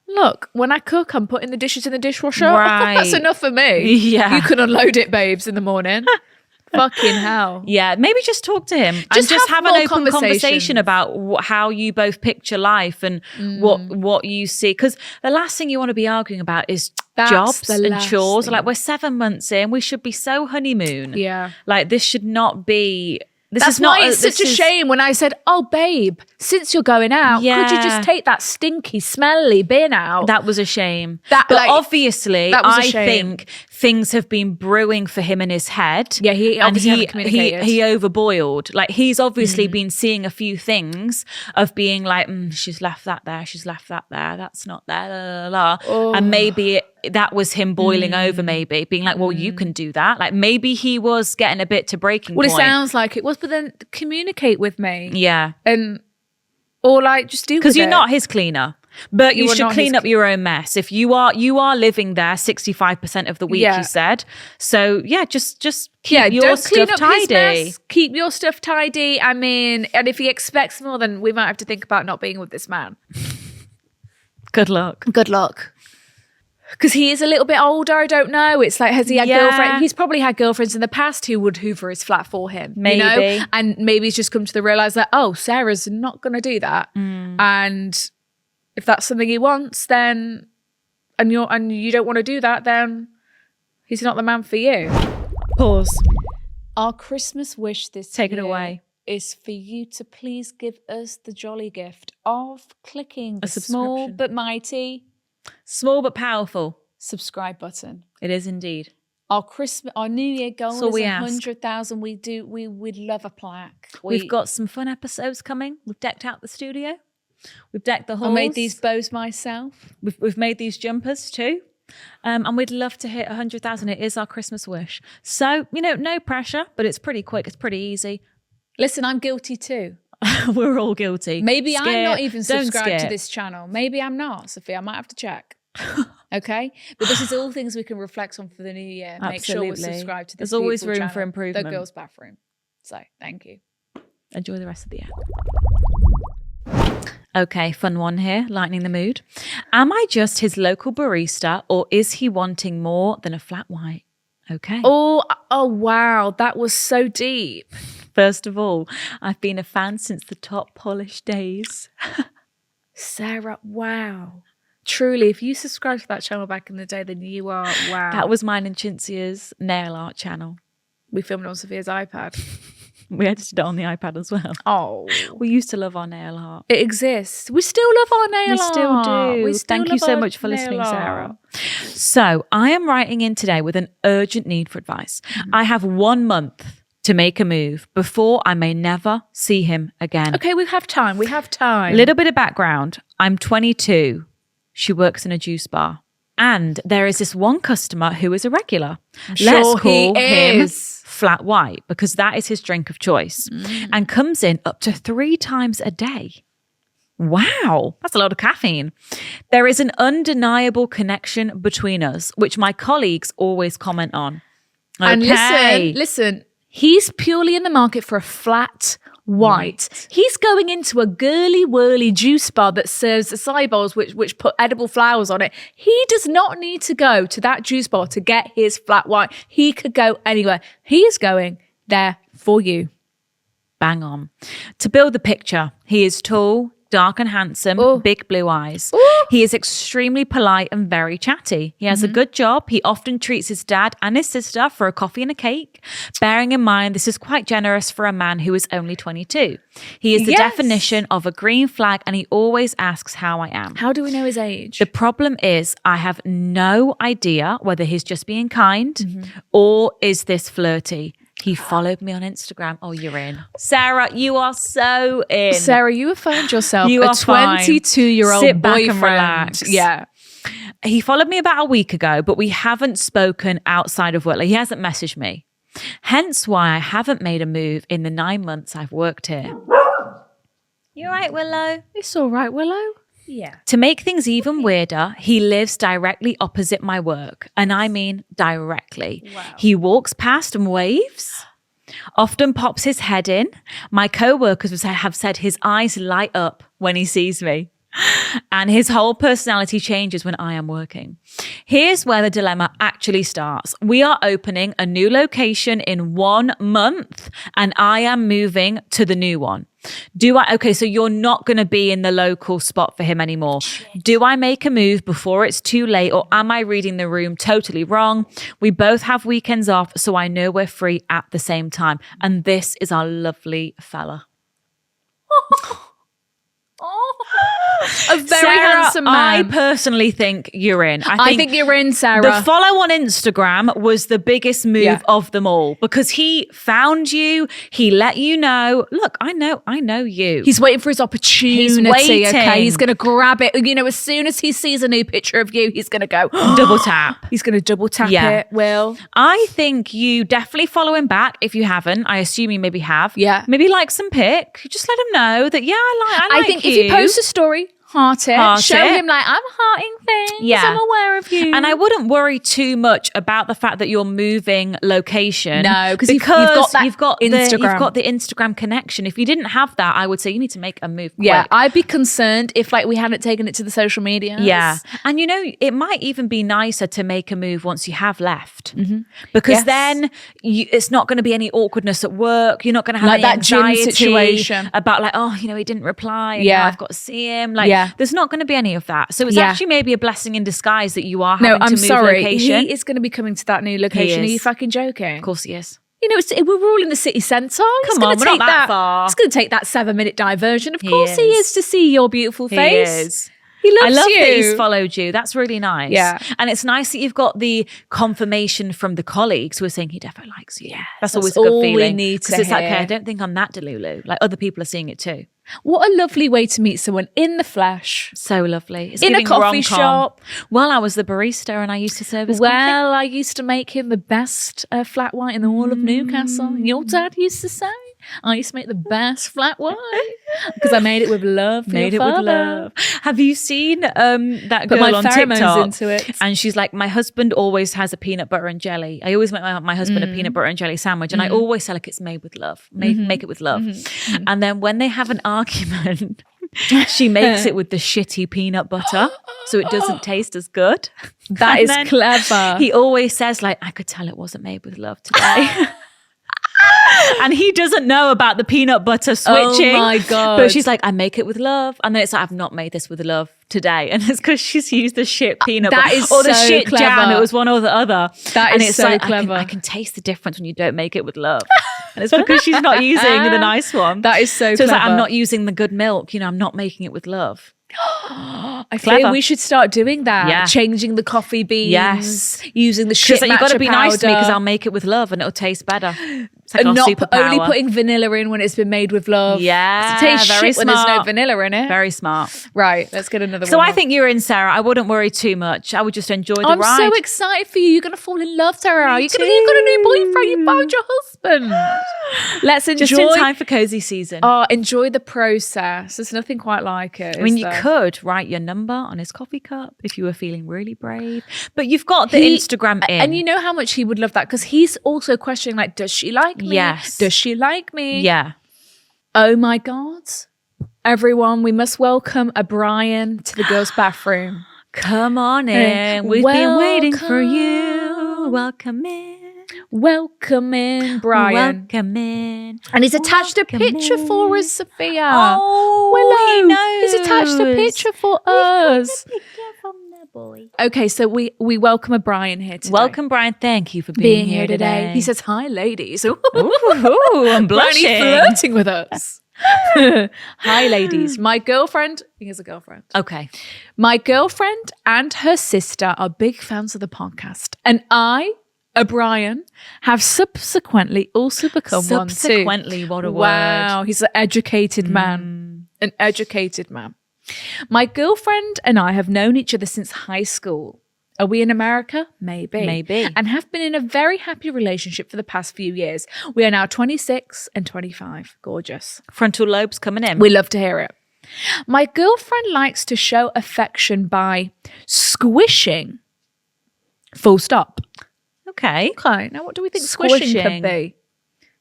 Look, when I cook, I'm putting the dishes in the dishwasher.
Right.
That's enough for me.
Yeah.
You can unload it, babes, in the morning. Fucking hell.
Yeah, maybe just talk to him. Just have an open conversation about how you both picture life and what you see. Because the last thing you want to be arguing about is jobs and chores.
Thing.
We're 7 months in. We should be so honeymoon.
Yeah.
This should not be...
That's why it's such a shame when I said, oh, babe, since you're going out, could you just take that stinky, smelly bin out?
That was a shame.
But
obviously, I think things have been brewing for him in his head.
Yeah, he obviously hasn't communicated.
He overboiled. He's obviously been seeing a few things of being she's left that there, she's left that there, that's not there, la, la, la. Oh. And maybe that was him boiling over, maybe being well, you can do that. Maybe he was getting a bit to breaking point.
Well, it sounds like it was, but then communicate with me.
Yeah.
Or just deal with it.
Because you're not his cleaner. But you should clean up your own mess. If you are living there 65% of the week, you said. So just keep your stuff tidy.
Keep your stuff tidy. I mean, and if he expects more, then we might have to think about not being with this man.
Good luck.
Good luck. Because he is a little bit older, I don't know. It's has he had girlfriends? He's probably had girlfriends in the past who would hoover his flat for him.
Maybe.
And maybe he's just come to the realise that, Sarah's not going to do that. And If that's something he wants, then and you don't want to do that, then he's not the man for you.
Pause.
Our Christmas wish this
Take it
year
away.
is for you to please give us the jolly gift of clicking the
A
small
subscription.
but mighty
Small but powerful.
subscribe button.
It is indeed.
Our New Year goal
So
is
we ask.
100,000. We'd love a plaque.
We've got some fun episodes coming. We've decked out the studio. We've decked the halls.
I made these bows myself.
We've made these jumpers too. And we'd love to hit 100,000. It is our Christmas wish. So, no pressure, but it's pretty quick. It's pretty easy.
Listen, I'm guilty too.
We're all guilty.
Maybe
Skip.
I'm not even
Don't
subscribed to
skip.
this channel. Maybe I'm not, Sophia. I might have to check. Okay? But this is all things we can reflect on for the new year. Make sure we're
Absolutely.
subscribed to this
There's always
beautiful
room for
channel,
improvement.
The Girls' Bathroom. So, thank you.
Enjoy the rest of the app. Okay, fun one here, lightening the mood. Am I just his local barista, or is he wanting more than a flat white? Okay.
Oh, wow. That was so deep.
First of all, I've been a fan since the top polished days.
Sarah, wow. Truly, if you subscribed to that channel back in the day, then you are, wow.
That was mine and Cinzia's nail art channel.
We filmed it on Sophia's iPad.
We edited it on the iPad as well.
Oh.
We used to love our nail art.
It exists. We still love our nail art.
We still do.
We still
Thank you
love
so
our
much for
nail
listening,
art.
Sarah. So I am writing in today with an urgent need for advice. I have 1 month to make a move before I may never see him again.
Okay, we have time. We have time.
Little bit of background. I'm 22. She works in a juice bar. And there is this one customer who is a regular. Let's call him Flat White, because that is his drink of choice, and comes in up to 3 times a day. Wow, that's a lot of caffeine. There is an undeniable connection between us, which my colleagues always comment on. Okay.
And listen, he's purely in the market for a flat white. Right. He's going into a girly whirly juice bar that serves acai bowls which put edible flowers on it. He does not need to go to that juice bar to get his flat white. He could go anywhere. He is going there for you.
Bang on. To build the picture, he is tall, dark and handsome, big blue eyes.
Ooh.
He is extremely polite and very chatty. He has a good job. He often treats his dad and his sister for a coffee and a cake. Bearing in mind, this is quite generous for a man who is only 22. He is the definition of a green flag, and he always asks how I am.
How do we know his age?
The problem is I have no idea whether he's just being kind or is this flirty. He followed me on Instagram. Oh, you're in. Sarah, you are so in.
Sarah, you have found yourself
you
a
are
22-year-old
Sit back
boyfriend.
and relax.
Yeah.
He followed me about a week ago, but we haven't spoken outside of work. Like, he hasn't messaged me. Hence why I haven't made a move in the 9 months I've worked here. You all right, Willow?
It's all right, Willow. Yeah.
To make things even weirder, he lives directly opposite my work. And I mean directly.
Wow.
He walks past and waves, often pops his head in. My co-workers have said his eyes light up when he sees me. And his whole personality changes when I am working. Here's where the dilemma actually starts. We are opening a new location in 1 month, and I am moving to the new one. Okay, so you're not going to be in the local spot for him anymore. Do I make a move before it's too late, or am I reading the room totally wrong? We both have weekends off, so I know we're free at the same time. And this is our lovely fella.
A very handsome man.
I personally think you're in.
I think you're in, Sarah.
The follow on Instagram was the biggest move of them all, because he found you. He let you know, look, I know you.
He's waiting for his opportunity.
He's waiting.
Okay, he's going to grab it. You know, as soon as he sees a new picture of you, he's going to go
double tap.
He's going to double tap it, Will.
I think you definitely follow him back if you haven't. I assume you maybe have.
Yeah.
Maybe like some pic. Just let him know that, I like
think
you.
if you post a story, heart it. Show
it.
him like, I'm hearting things.
Yeah.
I'm aware of you.
And I wouldn't worry too much about the fact that you're moving location.
No, because you've got
the Instagram connection. If you didn't have that, I would say you need to make a move quick.
Yeah, I'd be concerned if we hadn't taken it to the social media.
Yeah. And it might even be nicer to make a move once you have left. Because then it's not going to be any awkwardness at work. You're not going to have any
that gym
anxiety
situation
about he didn't reply. And now I've got to see him. There's not going to be any of that. So it's actually maybe a blessing in disguise that you are having to move location.
He is going to be coming to that new location. Are you fucking joking?
Of course he is.
You know, we're all in the city centre.
Come on, we're not that far.
It's going to take that 7-minute diversion. Of course he is to see your beautiful face.
He is.
He loves you.
I love that he's followed you. That's really nice.
Yeah.
And it's nice that you've got the confirmation from the colleagues who are saying he definitely likes you.
Yeah.
That's always a good feeling.
We need to
Because it's
hear.
like, okay, I don't think I'm that delulu. Like other people are seeing it too.
What a lovely way to meet someone in the flesh.
So lovely. It's
in a
giving
coffee
rom-com.
shop.
Well, I was the barista and I used to serve his coffee.
Well, I used to make him the best flat white in the whole of Newcastle. Your dad used to say, I used to make the best flat white because I made it with love for your father.
With love. Have you seen that
Put
girl
my
on
pheromones
TikTok?
into it.
And she's like, my husband always has a peanut butter and jelly. I always make my husband a peanut butter and jelly sandwich, and I always say like it's made with love. Make it with love. And then when they have an argument, she makes it with the shitty peanut butter, so it doesn't taste as good.
That is clever.
He always says like, I could tell it wasn't made with love today. And he doesn't know about the peanut butter switching.
Oh my God.
But she's like, I make it with love. And then it's like, I've not made this with love today. And it's because she's used the shit peanut butter. Or the shit
clever.
jam. It was one or the other.
That
and
is
it's
so
like,
clever.
I can taste the difference when you don't make it with love. And it's because she's not using the nice one.
That is so
So
clever.
it's like, I'm not using the good milk. You know, I'm not making it with love.
I think we should start doing that.
Yeah.
Changing the coffee beans.
Yes.
Using the shit
Because you've got to be nice to me because
powder.
I'll make it with love and it'll taste better. It's like
And
our
not
superpower.
only putting vanilla in when it's been made with love.
Yeah,
It tastes
very
shit when there's no
smart.
vanilla in it.
Very smart.
Right, let's get another
So
one.
I think you're in, Sarah. I wouldn't worry too much. I would just enjoy the
I'm
ride.
so excited for you. You're going to fall in love, Sarah.
Me
You've got a new boyfriend. You found your husband. Let's enjoy.
Just in time for cozy season.
Enjoy the process. There's nothing quite like it.
I mean, you could write your number on his coffee cup if you were feeling really brave. But you've got the Instagram in.
And you know how much he would love that because he's also questioning, like, does she like me?
Yes.
Does she like me?
Yeah.
Oh my God. Everyone, we must welcome a Brian to the girls' bathroom.
Come on in. We've been waiting for you. Welcome in.
Welcome in, Brian.
Welcome in.
And he's attached a picture for us, Sophia.
Oh,
Willow.
he knows.
He's attached a picture for us.
From the boy.
Okay, so we welcome a Brian here today.
Welcome, Brian. Thank you for being here today.
He says, hi, ladies.
Ooh, I'm
Brownie
blushing.
flirting with us. Hi, ladies. My girlfriend, he has a girlfriend.
Okay.
My girlfriend and her sister are big fans of the podcast. And I, Brian, have subsequently also become one too.
Subsequently, what a word.
Wow, he's an educated man. An educated man. My girlfriend and I have known each other since high school. Are we in America? Maybe.
Maybe.
And have been in a very happy relationship for the past few years. We are now 26 and 25. Gorgeous.
Frontal lobes coming in.
We love to hear it. My girlfriend likes to show affection by squishing. Full stop.
Okay.
Okay, now what do we think squishing could be?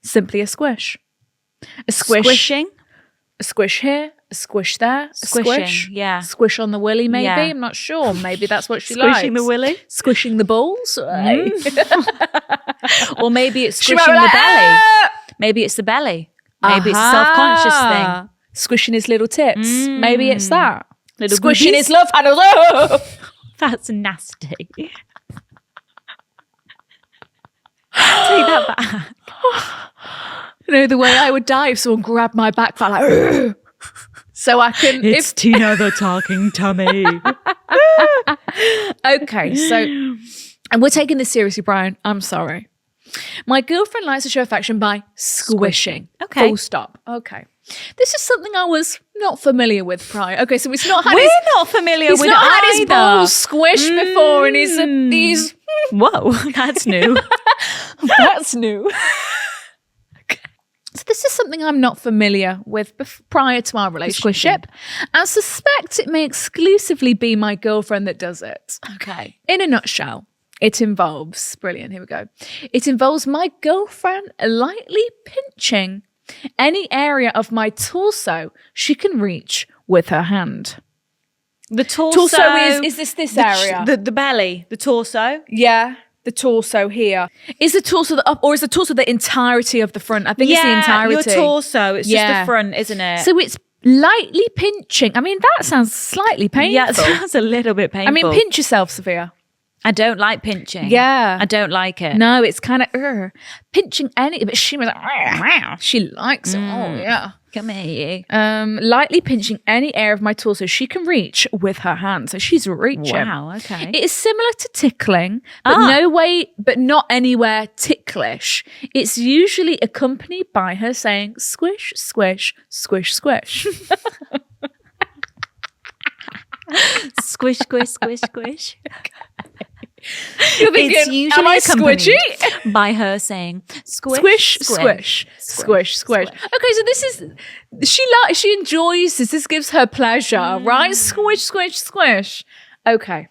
Simply a squish. A squish.
Squishing.
A squish here, a squish there, a
Squishing,
squish.
yeah.
Squish on the willy, maybe.
Yeah.
I'm not sure. Maybe that's what she likes.
Squishing the willy.
Squishing the balls.
Or maybe it's
She
squishing
might be
the
like,
belly.
"Ah!"
Maybe it's the belly. Maybe it's a self-conscious thing.
Squishing his little tits. Maybe it's that.
Little
Squishing
boobies.
his love handles. Oh!
That's nasty. Take that back.
You know, the way I would die if someone grabbed my back fat like, "Ugh." So I can.
It's Tina the talking tummy.
Okay, so, and we're taking this seriously, Brian. I'm sorry. My girlfriend likes to show affection by squishing.
Okay.
Full stop. Okay. This is something I was not familiar with prior. Okay, so he's not had
We're
his,
not familiar
he's
with
not
it
had his
either.
balls squished before, and he's
Whoa, that's new.
that's new. So this is something I'm not familiar with prior to our relationship. I suspect it may exclusively be my girlfriend that does it.
Okay.
In a nutshell, it involves, brilliant, here we go. It involves my girlfriend lightly pinching any area of my torso she can reach with her hand.
The torso,
is this area?
The belly, the torso.
Yeah. The torso here. Is the torso the up or is the torso the entirety of the front? I think it's the entirety.
Your torso, it's just the front, isn't it?
So it's Lightly pinching. I mean, that sounds slightly painful.
Yeah, it sounds a little bit painful.
I mean, pinch yourself, Sophia.
I don't like pinching.
Yeah.
I don't like it.
No, it's kind of pinching but she was like, she likes it. Oh, yeah.
Come here, you.
Lightly pinching any area of my torso she can reach with her hand. So she's reaching.
Wow, okay.
It is similar to tickling, but not anywhere ticklish. It's usually accompanied by her saying squish, squish, squish, squish.
Squish, squish, squish, squish.
You're thinking,
it's usually
am I
accompanied
squishy?
by her saying squish,
squish, squish, squish. Okay, so this is she enjoys this. This gives her pleasure, right? Squish, squish, squish. Okay.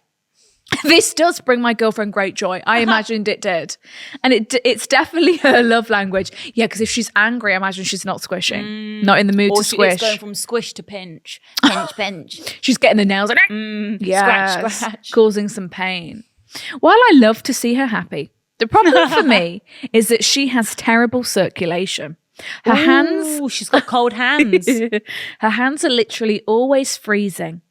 This does bring my girlfriend great joy. I imagined it did. And it's definitely her love language. Yeah, because if she's angry, I imagine she's not squishing. Not in the mood to squish.
It's going from squish to pinch. Pinch, pinch.
She's getting the nails like,
scratch, scratch.
Causing some pain. While I love to see her happy, the problem for me is that she has terrible circulation. Her hands...
She's got cold hands.
Her hands are literally always freezing.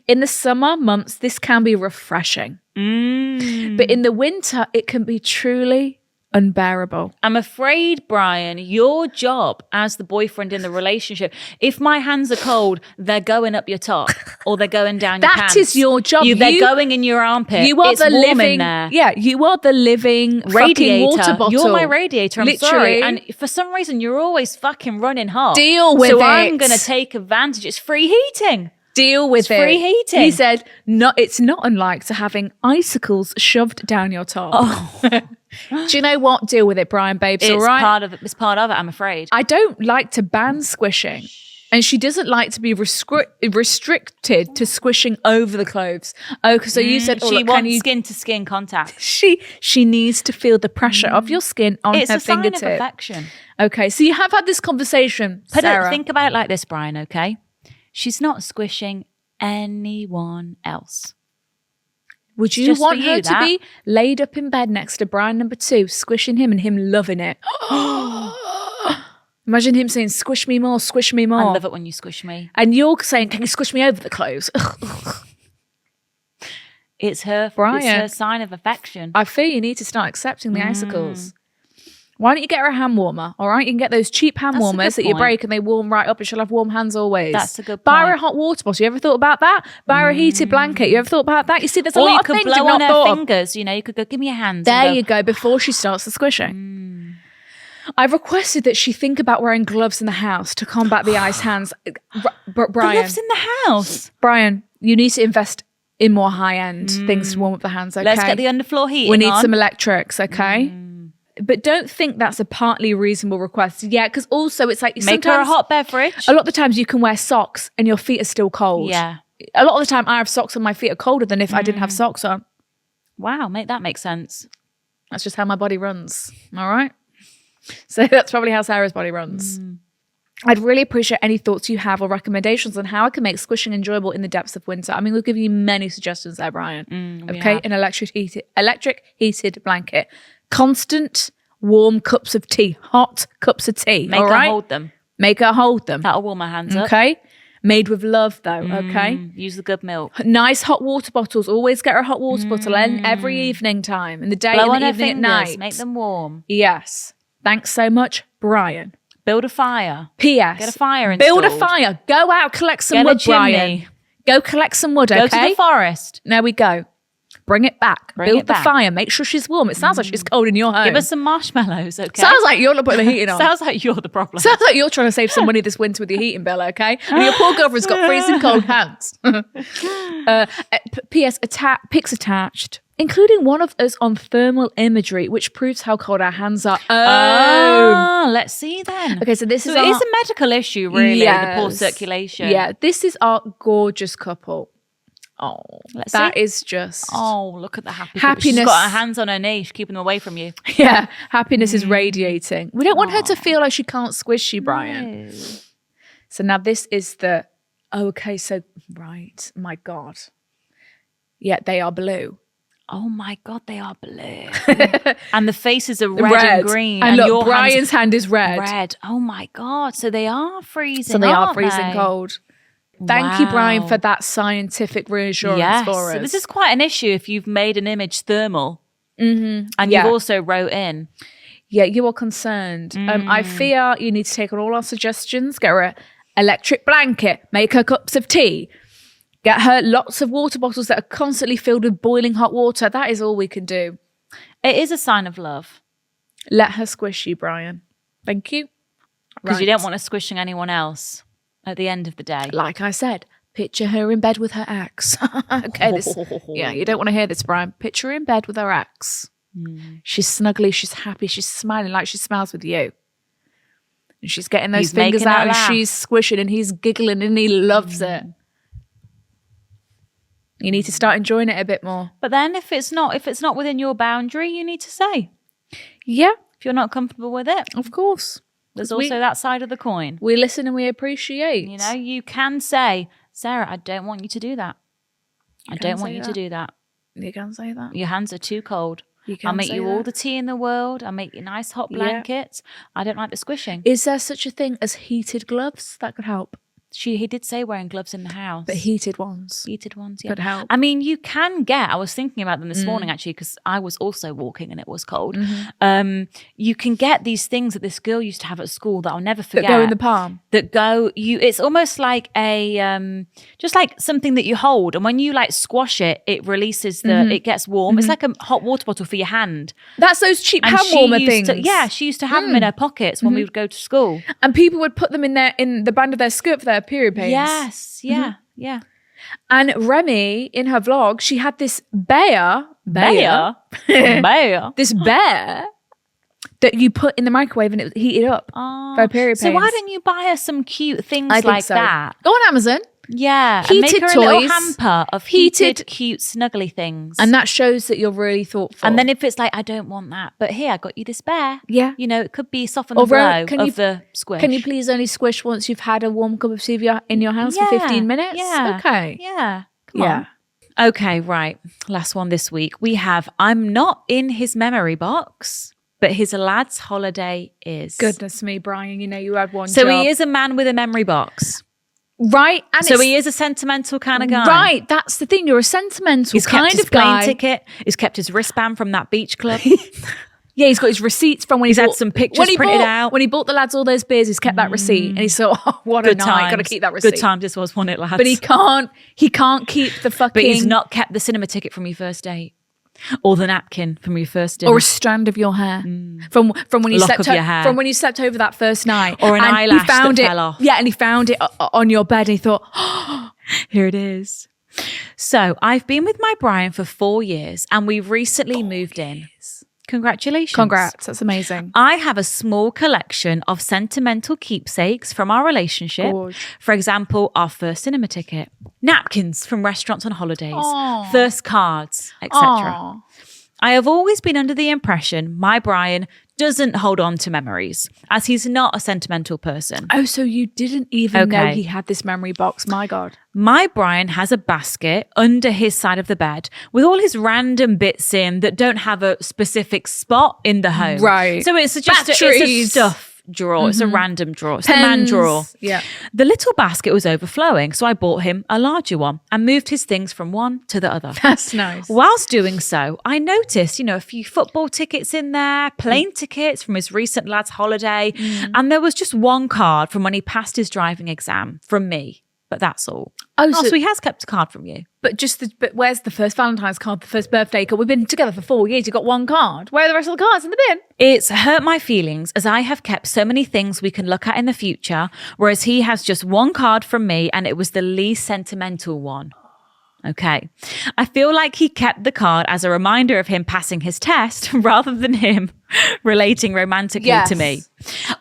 In the summer months, this can be refreshing. But in the winter, it can be truly unbearable.
I'm afraid, Brian, your job as the boyfriend in the relationship, if my hands are cold, they're going up your top or they're going down your pants.
That is your job.
They're going in your armpit.
You are
it's
the
warm
living,
in there.
Yeah, you are the living
radiator.
Water bottle.
You're my radiator. I'm
literally.
sorry. And for some reason, you're always fucking running hot.
Deal with it.
So I'm going to take advantage. It's free heating.
Deal with it.
Free heating.
He said, "No, it's not unlike to having icicles shoved down your top."
Oh.
Do you know what? Deal with it, Brian, babes. All right.
It's part of it, I'm afraid.
I don't like to ban squishing. And she doesn't like to be restricted to squishing over the clothes. Oh, so you said,
she wants skin to skin contact.
She needs to feel the pressure of your skin on her fingertip.
It's a sign of affection.
Okay, so you have had this conversation, Sarah.
Think about it like this, Brian, okay? She's not squishing anyone else.
Would you want her to be laid up in bed next to Brian number 2, squishing him and him loving it? Imagine him saying, squish me more, squish me more.
I love it when you squish me.
And you're saying, can you squish me over the clothes?
It's her sign of affection.
I feel you need to start accepting the icicles. Why don't you get her a hand warmer? All right, you can get those cheap hand warmers that you break and they warm right up, and she'll have warm hands always.
That's a good point.
Buy her a hot water bottle. You ever thought about that? Buy her a heated blanket. You ever thought about that? You see, there's a lot of things you've not thought of. Or you could blow on her
fingers. You know, you could go, give me your hands.
There you go. Before she starts the squishing. I've requested that she think about wearing gloves in the house to combat the ice hands. Brian,
gloves in the house.
Brian, you need to invest in more high-end things to warm up the hands. Okay,
let's get the underfloor heating.
We need some electrics. Okay. But don't think that's a partly reasonable request. Yeah, because also it's like
make her a hot beverage.
A lot of the times you can wear socks and your feet are still cold.
Yeah.
A lot of the time I have socks and my feet are colder than if I didn't have socks on.
Wow, that makes sense.
That's just how my body runs. All right. So that's probably how Sarah's body runs. I'd really appreciate any thoughts you have or recommendations on how I can make squishing enjoyable in the depths of winter. I mean, we'll give you many suggestions there, Brian. Okay, an electric heated blanket. Constant warm cups of tea, hot cups of tea.
Make her hold them.
Make her hold them.
That'll warm her hands up.
Okay. Made with love though, okay?
Use the good milk.
Nice hot water bottles. Always get her a hot water bottle every evening time. In the day and the evening at night.
Make them warm.
Yes. Thanks so much, Brian.
Build a fire.
P.S.
Get a fire installed.
Build a fire. Go out, collect some wood, Brian. Go collect some wood, okay?
Go to the forest.
There we go. Bring it back. Build the fire. Make sure she's warm. It sounds like she's cold in your home.
Give us some marshmallows, okay?
Sounds like you're not putting the heating on.
Sounds like you're the problem.
Sounds like you're trying to save some money this winter with your heating bill, okay? And your poor girlfriend's got freezing cold hands. P.S. Pics attached, including one of us on thermal imagery, which proves how cold our hands are.
Oh, let's see then.
Okay, so this is
it is a medical issue, really, the poor circulation.
Yeah, this is our gorgeous couple. Oh, that is just...
Oh, look at the happiness. She's got her hands on her knee. She's keeping them away from you.
Yeah, happiness is radiating. We don't want her to feel like she can't squish you, Brian. No. So now this is the... Oh, okay, so... Right, my God. Yeah, they are blue.
Oh my God, they are blue. And the faces are red and green.
And look, Brian's hand is red.
Red. Oh my God. So they are freezing.
So they are freezing cold. Thank you, Brian, for that scientific reassurance for us.
So this is quite an issue if you've made an image thermal. And you've also wrote in.
Yeah, you are concerned. I fear you need to take on all our suggestions, get her an electric blanket, make her cups of tea, get her lots of water bottles that are constantly filled with boiling hot water. That is all we can do.
It is a sign of love.
Let her squish you, Brian. Thank you.
Because you don't want her squishing anyone else at the end of the day.
Like I said, picture her in bed with her ex. Okay, you don't want to hear this, Brian. Picture her in bed with her ex. She's snuggly, she's happy, she's smiling like she smiles with you. And she's getting those fingers out and she's squishing and he's giggling and he loves it. You need to start enjoying it a bit more.
But then if it's not within your boundary, you need to say.
Yeah.
If you're not comfortable with it.
Of course.
There's also that side of the coin.
We listen and we appreciate.
You know, you can say, Sarah, I don't want you to do that. I don't want you to do that.
You can say that.
Your hands are too cold. I'll make you all the tea in the world. I'll make you nice hot blankets. I don't like the squishing.
Is there such a thing as heated gloves? That could help.
He did say wearing gloves in the house.
But heated ones.
Heated ones, yeah.
Could help.
I mean, you can I was thinking about them this morning actually because I was also walking and it was cold. You can get these things that this girl used to have at school that I'll never forget.
That go in the palm.
It's almost like just like something that you hold. And when you like squash it, it releases it gets warm. It's like a hot water bottle for your hand.
That's those cheap hand warmer things.
She used to have them in her pockets when we would go to school.
And people would put them in the band of their skirt for their period pains.
Yes, yeah.
And Remy, in her vlog, she had this bear, this bear that you put in the microwave and it was heated up for period pains.
So why don't you buy her some cute things like that?
Go on Amazon.
Yeah,
heated
and make her
toys,
a little hamper of heated, cute, snuggly things.
And that shows that you're really thoughtful.
And then if it's like, I don't want that, but here, I got you this bear.
Yeah.
You know, it could be soften the blow of the squish.
Can you please only squish once you've had a warm cup of tea in your house for 15 minutes?
Yeah.
Okay.
Yeah. Come on. Okay, right. Last one this week. We have, I'm not in his memory box, but his lad's holiday is.
Goodness me, Brian, you know you had one
So
job.
he is a man with a memory box.
Right. And
so he is a sentimental kind of guy.
Right. That's the thing. You're a sentimental
kind of guy. He's kept his plane ticket. He's kept his wristband from that beach club.
Yeah, he's got his receipts from when he's
had some pictures printed out.
When he bought the lads all those beers, he's kept that receipt. And he thought, oh, what a night. Got to keep that receipt.
Good times this was, wasn't it, lads?
But he can't keep the fucking...
But he's not kept the cinema ticket from your first date. Or the napkin from your first dinner.
Or a strand of your hair. From when you slept over that first night.
Or an eyelash that fell off.
Yeah, and he found it on your bed and he thought, oh,
here it is. So I've been with my Brian for 4 years and we've recently moved in. Congratulations.
Congrats. That's amazing.
I have a small collection of sentimental keepsakes from our relationship.
Gorge.
For example, our first cinema ticket, napkins from restaurants on holidays, first cards, etc. I have always been under the impression my Brian doesn't hold on to memories as he's not a sentimental person.
Oh, so you didn't even know he had this memory box. My God.
My Brian has a basket under his side of the bed with all his random bits in that don't have a specific spot in the home.
Right.
So it's just it's a stuff drawer. It's a random drawer. It's the man drawer.
Yeah.
The little basket was overflowing, so I bought him a larger one and moved his things from one to the other.
That's nice.
Whilst doing so, I noticed, a few football tickets in there, plane tickets from his recent lad's holiday, and there was just one card from when he passed his driving exam from me. But that's all.
Oh,
so he has kept a card from you.
But but where's the first Valentine's card, the first birthday card? We've been together for 4 years. You've got one card. Where are the rest of the cards in the bin?
It's hurt my feelings as I have kept so many things we can look at in the future, whereas he has just one card from me and it was the least sentimental one. Okay. I feel like he kept the card as a reminder of him passing his test rather than him relating romantically to me.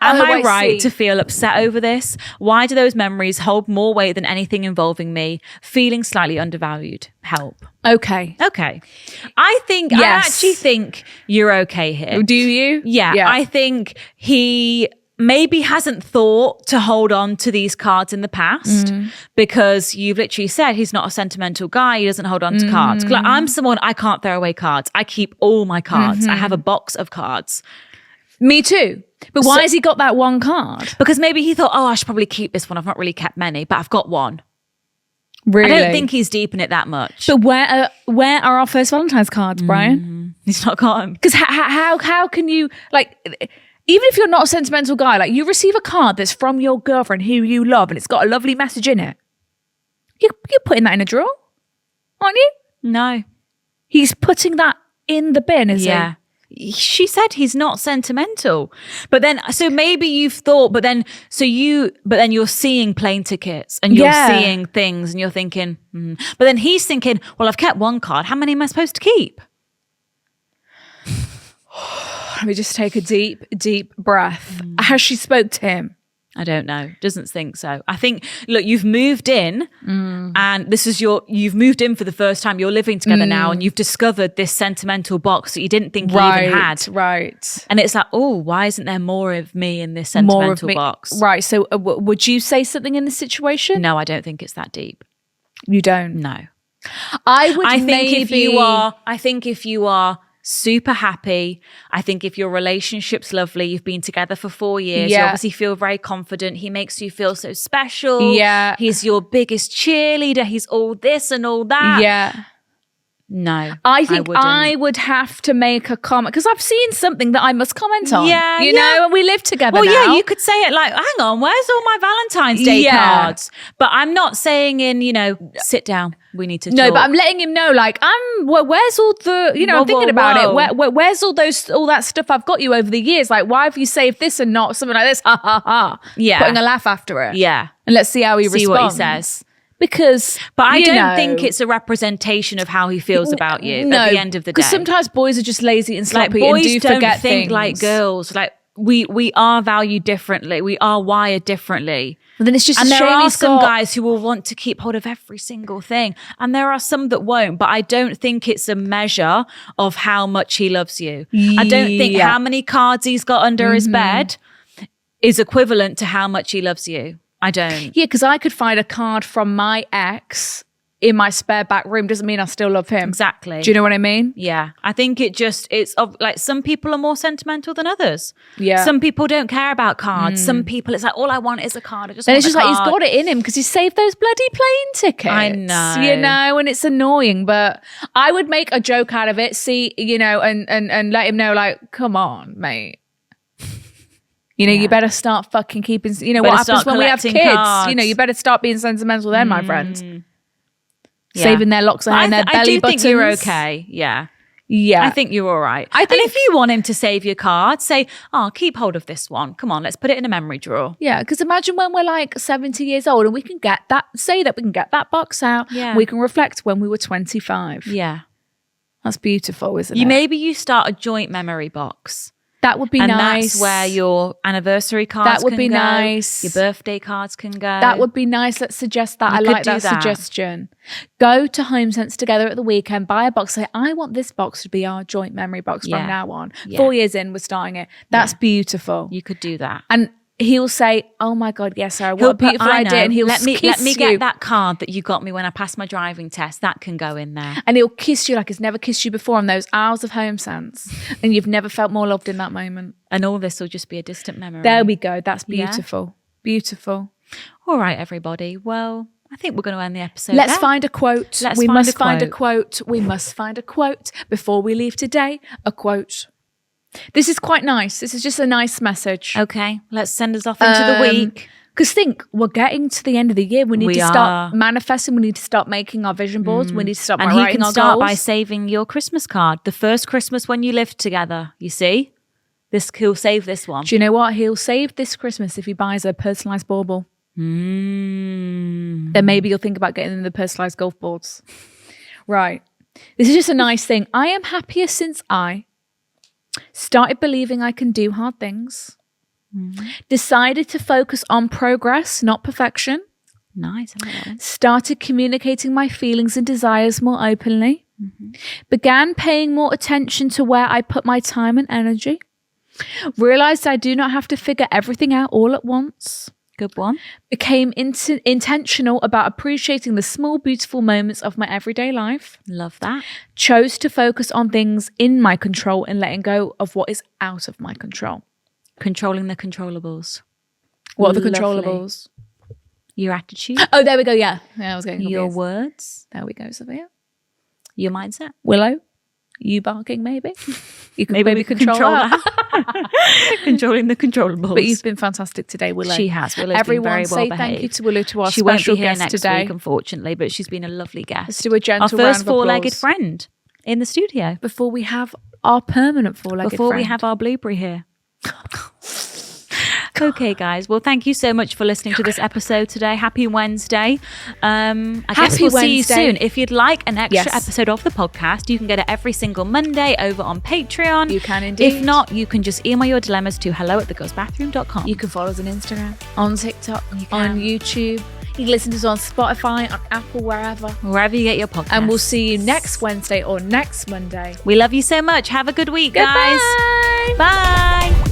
Am I right to feel upset over this? Why do those memories hold more weight than anything involving me? Feeling slightly undervalued. Help.
Okay.
I actually think you're okay here.
Do you?
Yeah. I think he maybe hasn't thought to hold on to these cards in the past because you've literally said he's not a sentimental guy. He doesn't hold on to cards. Like, I'm someone, I can't throw away cards. I keep all my cards. I have a box of cards.
Me too. But why has he got that one card?
Because maybe he thought, oh, I should probably keep this one. I've not really kept many, but I've got one.
Really?
I don't think he's deep in it that much.
But where are our first Valentine's cards, Brian?
He's not got them.
Because how can you, like, even if you're not a sentimental guy, like, you receive a card that's from your girlfriend who you love and it's got a lovely message in it, you're putting that in a drawer, aren't you?
No.
He's putting that in the bin, is he?
She said he's not sentimental. But then, so maybe you've thought, but then you're seeing plane tickets and you're seeing things and you're thinking, But then he's thinking, well, I've kept one card. How many am I supposed to keep?
Let me just take a deep, deep breath. Has she spoke to him?
I don't know. Doesn't think so. I think, look, you've moved in and you've moved in for the first time. You're living together now and you've discovered this sentimental box that you didn't think you even had.
Right.
And it's like, oh, why isn't there more of me in this sentimental box?
Right. So would you say something in this situation?
No, I don't think it's that deep.
You don't?
No.
I
think if you are super happy, I think if your relationship's lovely, you've been together for 4 years, you obviously feel very confident, he makes you feel so special, he's your biggest cheerleader, he's all this and all that. No,
I think I would have to make a comment because I've seen something that I must comment on. You know, and we live together now.
Yeah, you could say it like, hang on, where's all my Valentine's Day cards? But I'm not saying sit down, we need to talk.
No, but I'm letting him know, like, where's all the, I'm thinking about it. Where's all that stuff I've got you over the years? Like, why have you saved this and not something like this? Ha ha ha.
Yeah.
Putting a laugh after it.
Yeah.
And let's see how he responds.
See what he says.
But
I don't think it's a representation of how he feels about you at the end of the day.
Because sometimes boys are just lazy and sloppy and do forget things. Boys don't think
like girls. Like, we are valued differently. We are wired differently.
But then it's just
and there are some guys who will want to keep hold of every single thing. And there are some that won't. But I don't think it's a measure of how much he loves you. I don't think how many cards he's got under his bed is equivalent to how much he loves you. I don't.
Yeah, because I could find a card from my ex in my spare back room. Doesn't mean I still love him.
Exactly.
Do you know what I mean?
Yeah. I think it's like some people are more sentimental than others.
Yeah.
Some people don't care about cards. Some people, it's like, all I want is a card.
It's just like, he's got it in him because he saved those bloody plane tickets.
I know.
And it's annoying. But I would make a joke out of it, and let him know, like, come on, mate. You better start fucking keeping, what happens when we have kids?
Cards.
You better start being sentimental then, my friend. Yeah. Saving their locks of hair and their belly buttons.
I think you're okay. Yeah. I think you're all right. And if you want him to save your card, say, keep hold of this one. Come on, let's put it in a memory drawer.
Yeah, because imagine when we're like 70 years old and we can get that box out.
Yeah.
We can reflect when we were 25.
Yeah.
That's beautiful, isn't it?
Maybe you start a joint memory box.
That would be nice.
And that's where your anniversary cards can go.
Nice.
Your birthday cards can go.
That would be nice. Let's suggest that. I like that suggestion. Go to Home Sense together at the weekend, buy a box, say, I want this box to be our joint memory box from now on. 4 years in, we're starting it. That's beautiful.
You could do that.
And he'll say, oh my God, yes, Sarah, what a beautiful idea. And he'll
let me
you.
Get that card that you got me when I passed my driving test. That can go in there.
And he'll kiss you like he's never kissed you before on those hours of Home Sense. And you've never felt more loved in that moment.
And all this will just be a distant memory.
There we go. That's beautiful. Yeah? Beautiful.
All right, everybody. Well, I think we're going to end the episode.
Let's find a quote. We must find a quote. We must find a quote before we leave today. A quote. This is quite nice. This is just a nice message.
Okay, let's send us off into the week.
Because we're getting to the end of the year. We need to start manifesting. We need to start making our vision boards. We need to start writing our goals. And he can start
by saving your Christmas card. The first Christmas when you lived together, you see? He'll save this one.
Do you know what? He'll save this Christmas if he buys a personalised bauble. Then maybe you'll think about getting the personalised golf boards. Right. This is just a nice thing. I am happier since I started believing I can do hard things. Decided to focus on progress, not perfection.
Nice. I like that one.
Started communicating my feelings and desires more openly. Began paying more attention to where I put my time and energy. Realised I do not have to figure everything out all at once.
Good one.
Became intentional about appreciating the small, beautiful moments of my everyday life.
Love that.
Chose to focus on things in my control and letting go of what is out of my control.
Controlling the controllables.
What are the controllables?
Your attitude.
Oh, there we go. Yeah. I was getting confused.
Your words.
There we go, Sophia.
Your mindset.
Willow. You barking, maybe. You can
maybe
control that.
Controlling the controllables.
But you've been fantastic today, Willow.
She has. Willow's
Everyone
been very well
say
behaved.
thank you to Willow, to our
she
special
won't be here
guest
next
today.
week, unfortunately, but she's been a lovely guest.
Let's do a gentle
our
round
first
of
four-legged
applause.
friend in the studio.
Before we have our permanent four-legged
Before
friend.
we have our blueberry here. Okay, guys. Well, thank you so much for listening to this episode today. Happy Wednesday. I guess we'll see you soon. If you'd like an extra episode of the podcast, you can get it every single Monday over on Patreon.
You can indeed.
If not, you can just email your dilemmas to hello@thegirlsbathroom.com.
You can follow us on Instagram, on TikTok, on YouTube. You can listen to us on Spotify, on Apple,
wherever you get your podcast.
And we'll see you next Wednesday or next Monday.
We love you so much. Have a good week,
Goodbye.
guys. Bye.